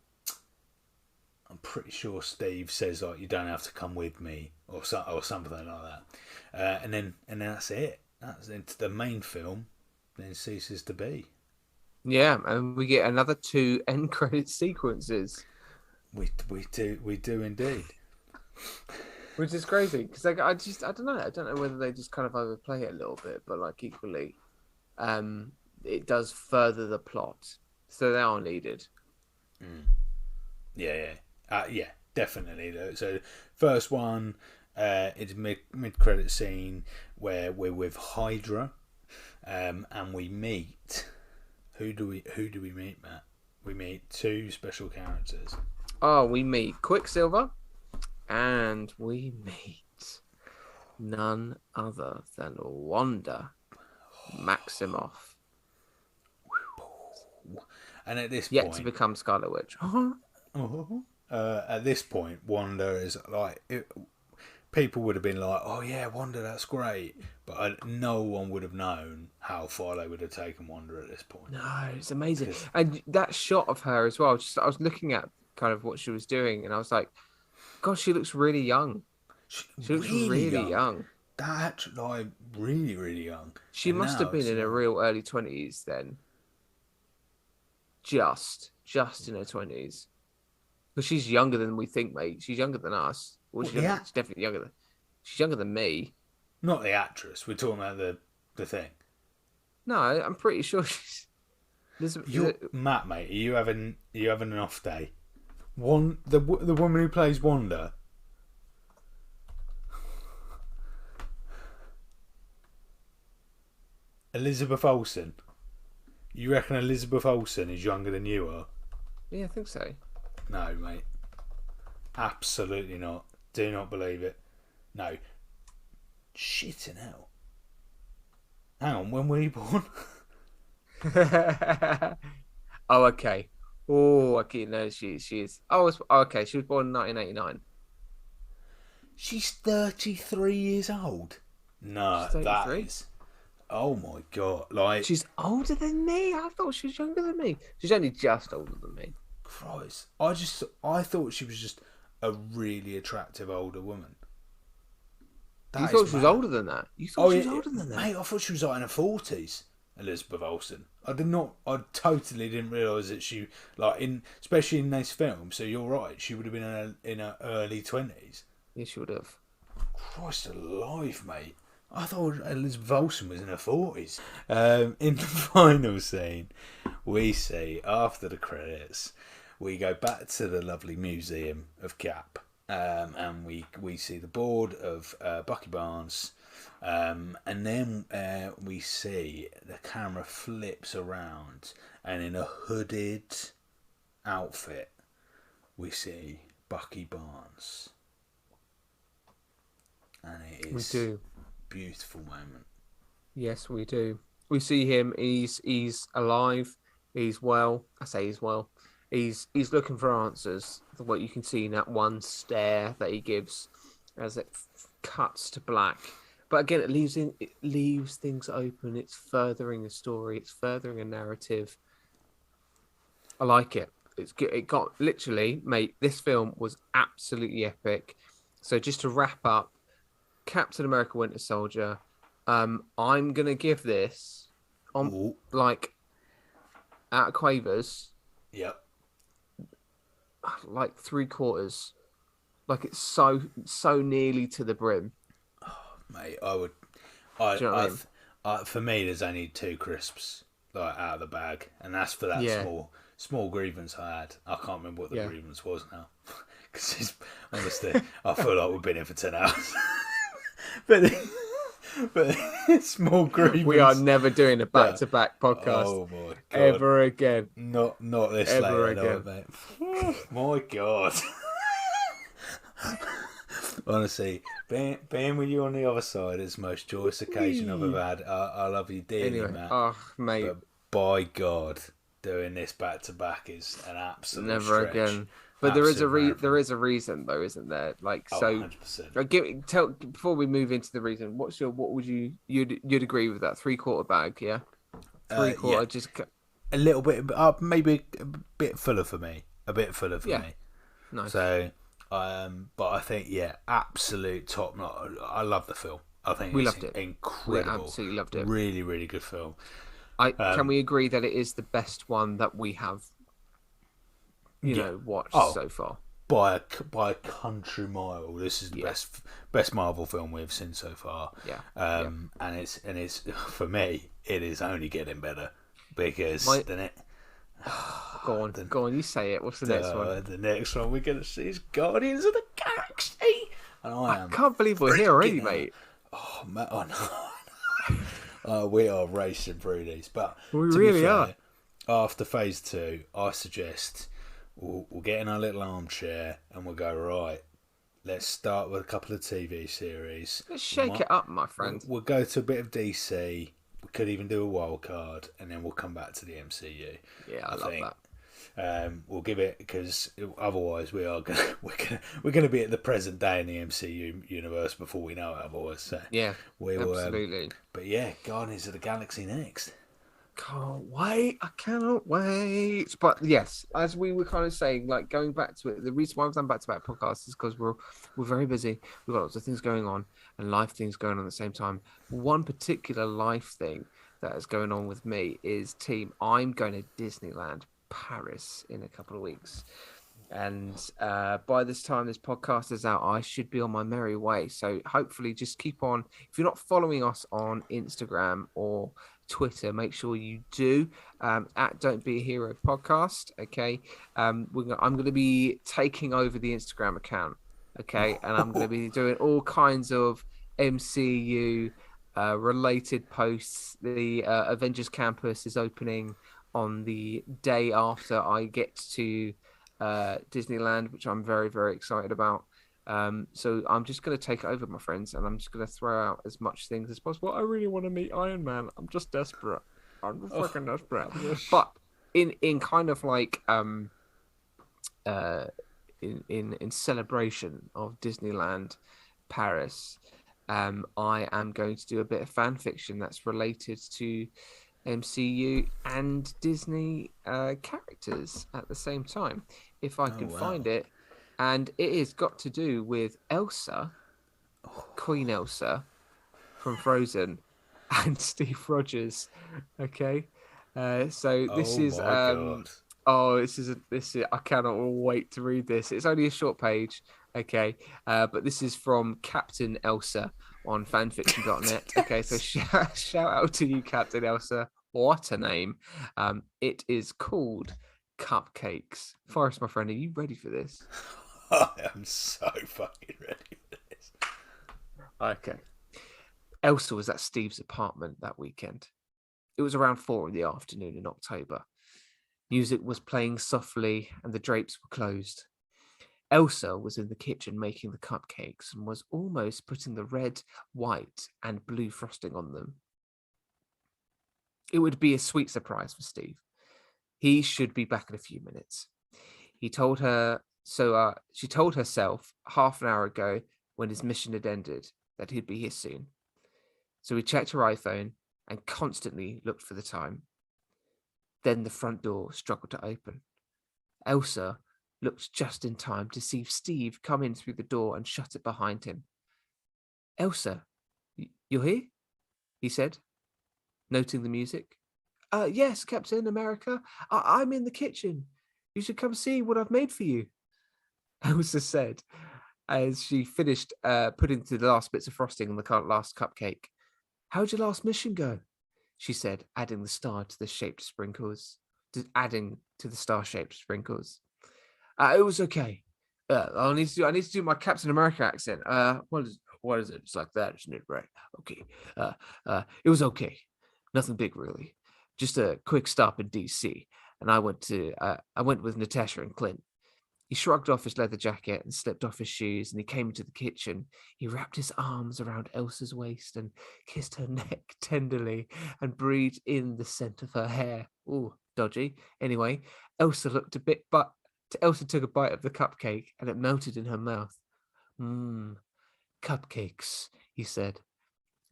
pretty sure Steve says like, "You don't have to come with me," or something like that. And then that's it. That's into the main film. Then ceases to be. Yeah, and we get another 2 end credit sequences. We do indeed. Which is crazy because I don't know whether they just kind of overplay it a little bit, but like equally, it does further the plot, so they are needed. Yeah, definitely. So first one, it's mid credit scene where we're with Hydra, and we meet. Who do we meet, Matt? We meet 2 special characters. Oh, we meet Quicksilver. And we meet none other than Wanda Maximoff. And at this Yet point, to become Scarlet Witch. At this point, Wanda is like... people would have been like, "Oh yeah, Wanda, that's great," but no one would have known how far they would have taken Wanda at this point. No, it's amazing. And that shot of her as well, I was looking at kind of what she was doing, and I was like, God, she looks really young. She looks really young. That, like, really, really young. She must have been in her real early 20s then. Just in her 20s. Because she's younger than we think, mate. She's younger than us. Well, she's definitely younger than... She's younger than me. Not the actress. We're talking about the thing. No, I'm pretty sure she's... Matt, mate, are you having an off day? The woman who plays Wanda. Elizabeth Olsen. You reckon Elizabeth Olsen is younger than you are? Yeah, I think so. No, mate. Absolutely not. Do not believe it. No. Shitting hell. Hang on, when were you born? Oh, okay. Oh, okay. No, she is. Oh, okay. She was born in 1989. She's 33 years old. No, that is... Oh my God. Like, she's older than me? I thought she was younger than me. She's only just older than me. Christ. I thought she was just a really attractive older woman. You thought she was older than that? You thought she was older than that? Mate, I thought she was like in her 40s, Elizabeth Olsen. I totally didn't realise that she, like, especially in this film, so you're right, she would have been in her early 20s. Yeah, she would have. Christ alive, mate. I thought Elizabeth Olsen was in her 40s. In the final scene, we see, after the credits, we go back to the lovely museum of Cap, and we see the board of Bucky Barnes, and then we see the camera flips around, and in a hooded outfit, we see Bucky Barnes. And it is... We do. Beautiful moment. Yes, we do. We see him. He's alive. He's well. I say he's well. He's looking for answers. What you can see in that one stare that he gives as it cuts to black. But again, it leaves things open. It's furthering a story. It's furthering a narrative. I like it. It got literally, mate. This film was absolutely epic. So just to wrap up. Captain America Winter Soldier. I'm gonna give this like out of Quavers. Yep. Like 3/4. Like it's so nearly to the brim. Oh, mate, I would. Do you know what I mean? For me, there's only 2 crisps like out of the bag, and that's for that small grievance I had. I can't remember what the grievance was now, because honestly, I feel like we've been here for 10 hours. But small grievance. We are never doing a back-to-back podcast. Oh my God. Ever again. Not this ever late again, mate. My God. Honestly, being with you on the other side is the most joyous occasion I've ever had. I love you dearly, anyway, Matt. Oh, mate. But by God, doing this back-to-back is an absolute never stretch. Again. But there is a reason though, isn't there? Like, so 100%. Before we move into the reason, what would you'd agree with that 3/4 bag? Yeah, 3/4 just a little bit, maybe a bit fuller for me. A bit fuller for me. Nice. So, but I think absolute top notch. I love the film. I think We it's loved it. We incredible. absolutely loved it. Really, really good film. Can we agree that it is the best one that we have, watched so far? By a country mile, this is the best Marvel film we've seen so far. Yeah. And it's for me, it is only getting better because then it. Go on, you say it. What's the next one? The next one we're gonna see is Guardians of the Galaxy, and I can't believe we're here already, mate. Oh man, we are racing through these, but we really are. After phase 2, I suggest we'll get in our little armchair and we'll go, right, let's start with a couple of TV series. Let's shake it up, my friend. We'll go to a bit of DC. We could even do a wild card, and then we'll come back to the MCU. Yeah, I love that. We'll give it, because otherwise we're gonna be at the present day in the MCU universe before we know it. Otherwise, so yeah, absolutely. But Guardians of the Galaxy next. Can't wait! I cannot wait. But yes, as we were kind of saying, like going back to it, the reason why I've done back-to-back podcasts is because we're very busy. We've got lots of things going on and life things going on at the same time. One particular life thing that is going on with me is I'm going to Disneyland Paris in a couple of weeks. And by this time this podcast is out, I should be on my merry way. So hopefully just keep on. If you're not following us on Instagram or Twitter, make sure you do, at Don't Be a Hero podcast. Okay. I'm going to be taking over the Instagram account. Okay. And I'm going to be doing all kinds of MCU related posts. The Avengers Campus is opening on the day after I get to Disneyland, which I'm very, very excited about. So I'm just going to take it over, my friends, and I'm just going to throw out as much things as possible. I really want to meet Iron Man. I'm just desperate. I'm just fucking desperate. But in kind of like in celebration of Disneyland Paris, I am going to do a bit of fan fiction that's related to MCU and Disney characters at the same time, if I can find it. And it has got to do with Elsa, Queen Elsa from Frozen, and Steve Rogers. Okay, so this is I cannot wait to read this. It's only a short page. Okay, but this is from Captain Elsa on fanfiction.net. Okay, so shout out to you, Captain Elsa. What a name. It is called Cupcakes. Forrest, my friend, are you ready for this? I am so fucking ready for this. Okay. Elsa was at Steve's apartment that weekend. It was around 4 in the afternoon in October. Music was playing softly and the drapes were closed. Elsa was in the kitchen making the cupcakes and was almost putting the red, white, and blue frosting on them. It would be a sweet surprise for Steve. He should be back in a few minutes. He told her, she told herself half an hour ago when his mission had ended that he'd be here soon. So he checked her iPhone and constantly looked for the time. Then the front door struggled to open. Elsa looked just in time to see Steve come in through the door and shut it behind him. Elsa, you're here? He said, noting the music. Yes, Captain America. I'm in the kitchen. You should come see what I've made for you, Elsa said, as she finished putting the last bits of frosting on the last cupcake. How'd your last mission go? She said, adding the star-shaped sprinkles. It was okay. I need to do my Captain America accent. What is it? It's like that, isn't it? Right. Okay. It was okay. Nothing big, really. Just a quick stop in DC. And I went with Natasha and Clint. He shrugged off his leather jacket and slipped off his shoes, and he came into the kitchen. He wrapped his arms around Elsa's waist and kissed her neck tenderly and breathed in the scent of her hair. Ooh, dodgy. Anyway, Elsa took a bite of the cupcake, and it melted in her mouth. Cupcakes, he said,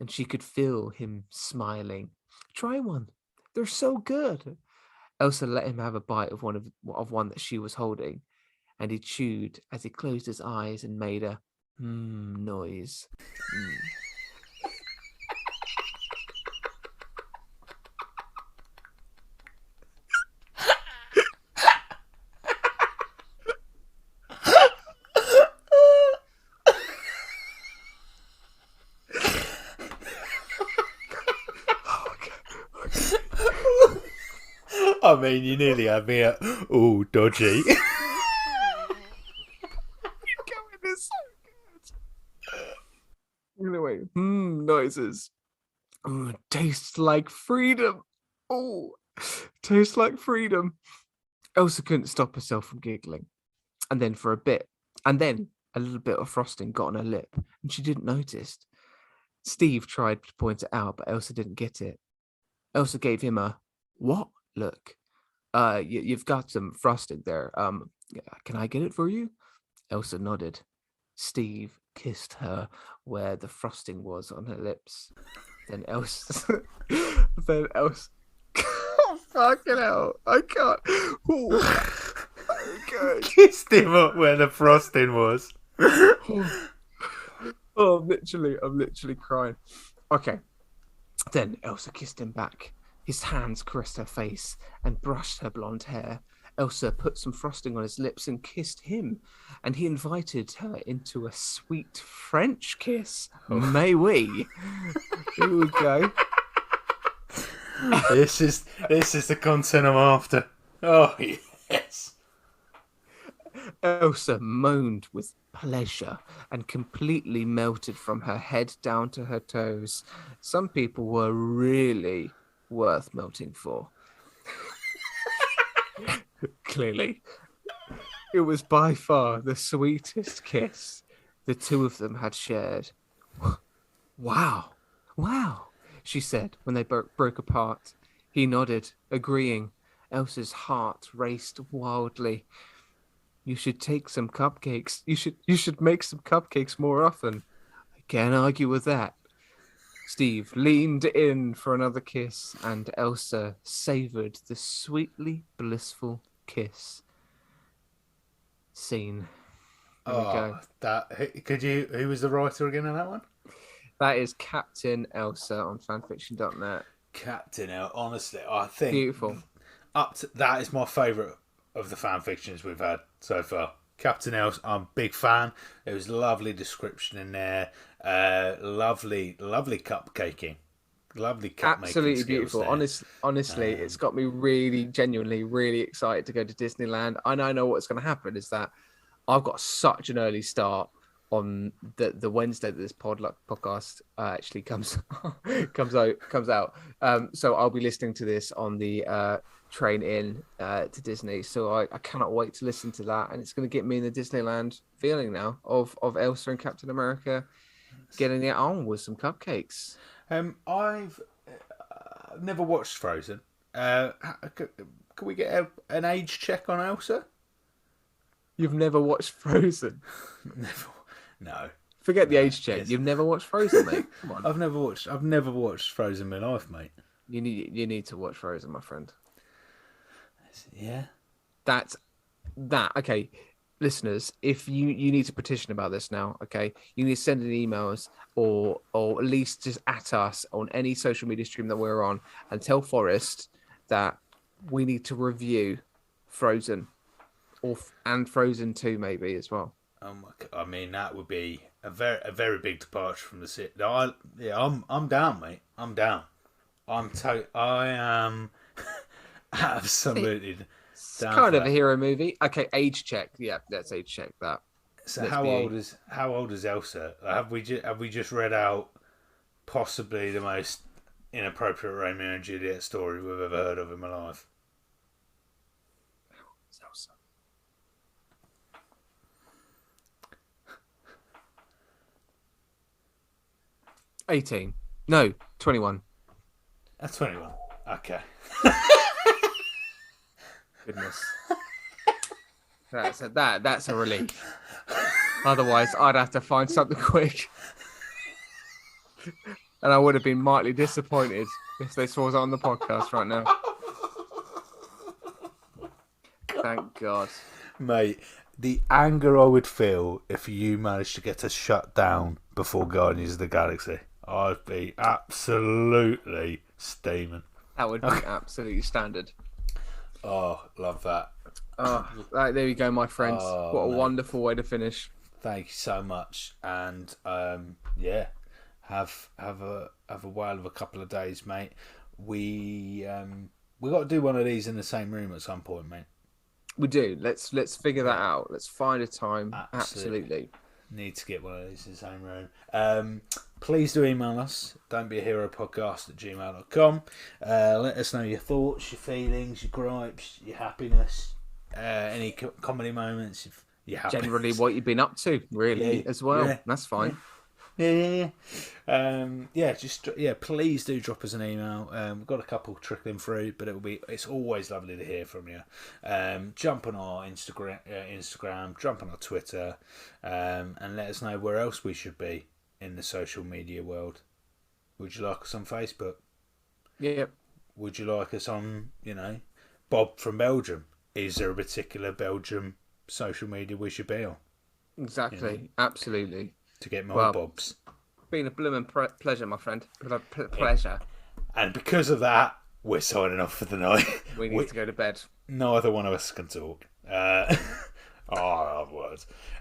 and she could feel him smiling. Try one. They're so good. Elsa let him have a bite of one that she was holding, and he chewed as he closed his eyes and made a noise. I mean, you nearly had me at dodgy. It's so good. Anyway, noises. Tastes like freedom. Oh, tastes like freedom. Elsa couldn't stop herself from giggling. And then a little bit of frosting got on her lip, and she didn't notice. Steve tried to point it out, but Elsa didn't get it. Elsa gave him a what look. You've got some frosting there. Can I get it for you? Elsa nodded. Steve kissed her where the frosting was on her lips. Then Elsa. Oh, fucking hell! I can't. Ooh. Okay. Kissed him up where the frosting was. Oh, I'm literally crying. Okay. Then Elsa kissed him back. His hands caressed her face and brushed her blonde hair. Elsa put some frosting on his lips and kissed him, and he invited her into a sweet French kiss. May we? Here we go. This is the content I'm after. Oh yes. Elsa moaned with pleasure and completely melted from her head down to her toes. Some people were really worth melting for. Clearly. It was by far the sweetest kiss the two of them had shared. Wow, she said when they broke apart. He nodded, agreeing. Elsa's heart raced wildly. You should take some cupcakes. You should make some cupcakes more often. I can't argue with that. Steve leaned in for another kiss, and Elsa savored the sweetly blissful kiss. Scene. There we go. Who was the writer again on that one? That is Captain Elsa on fanfiction.net. Captain Elsa. Honestly, I think Beautiful. That is my favourite of the fan fictions we've had so far. Captain Elsa, I'm a big fan. There was lovely description in there. Lovely cupcaking. Lovely cup Absolutely beautiful. Honestly, it's got me really, genuinely, really excited to go to Disneyland. And I know what's going to happen is that I've got such an early start on the Wednesday that this podcast actually comes out. So I'll be listening to this on the train in to Disney. So I cannot wait to listen to that, and it's going to get me in the Disneyland feeling now of Elsa and Captain America getting it on with some cupcakes. I've never watched Frozen. Can we get an age check on Elsa? You've never watched Frozen? Never. No. Forget the age check. Yes. You've never watched Frozen, mate. Come on. I've never watched Frozen in my life, mate. You need to watch Frozen, my friend. Yeah. That. Okay, listeners, if you need to petition about this now, okay, you need to send in emails or at least just at us on any social media stream that we're on and tell Forrest that we need to review Frozen and Frozen 2 maybe as well. Oh my God. I mean, that would be a very big departure from the city. I'm down, mate. I'm down. I am absolutely down. It's kind of a hero movie. Okay, age check. Yeah, let's age check that. So how old is Elsa? Have we just read out possibly the most inappropriate Romeo and Juliet story we've ever heard of in my life? It's Elsa. $18. No, 21. That's 21. Okay. Goodness. That's a relief. Otherwise, I'd have to find something quick. And I would have been mightily disappointed if this was on the podcast right now. Thank God. Mate, the anger I would feel if you managed to get us shut down before Guardians of the Galaxy. I'd be absolutely steaming. That would be absolutely standard. Oh, love that. Oh, right, there you go, my friends. Oh, what a mate. wonderful way to finish. Thank you so much, and yeah, have a whale of a couple of days, mate. We got to do one of these in the same room at some point, mate. We do. Let's figure that out. Let's find a time. Absolutely. Need to get one of these in the same room. Please do email us. Don't be a hero podcast @gmail.com. Let us know your thoughts, your feelings, your gripes, your happiness, any comedy moments. If you're happy. Generally, what you've been up to, really, as well. Yeah. That's fine. Yeah. Please do drop us an email. We've got a couple trickling through, but it's always lovely to hear from you. Jump on our Instagram, jump on our Twitter, and let us know where else we should be in the social media world. Would you like us on Facebook? Yep. Would you like us on, Bob from Belgium? Is there a particular Belgium social media we should be on? Exactly. Absolutely. To get more Bobs. Been a blooming pleasure, my friend. Pleasure. And because of that, we're signing off for the night. We need to go to bed. Neither one of us can talk. Words.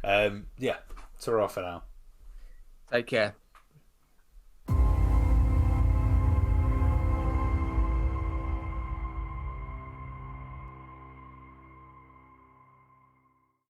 Ta-ra for now. Take care.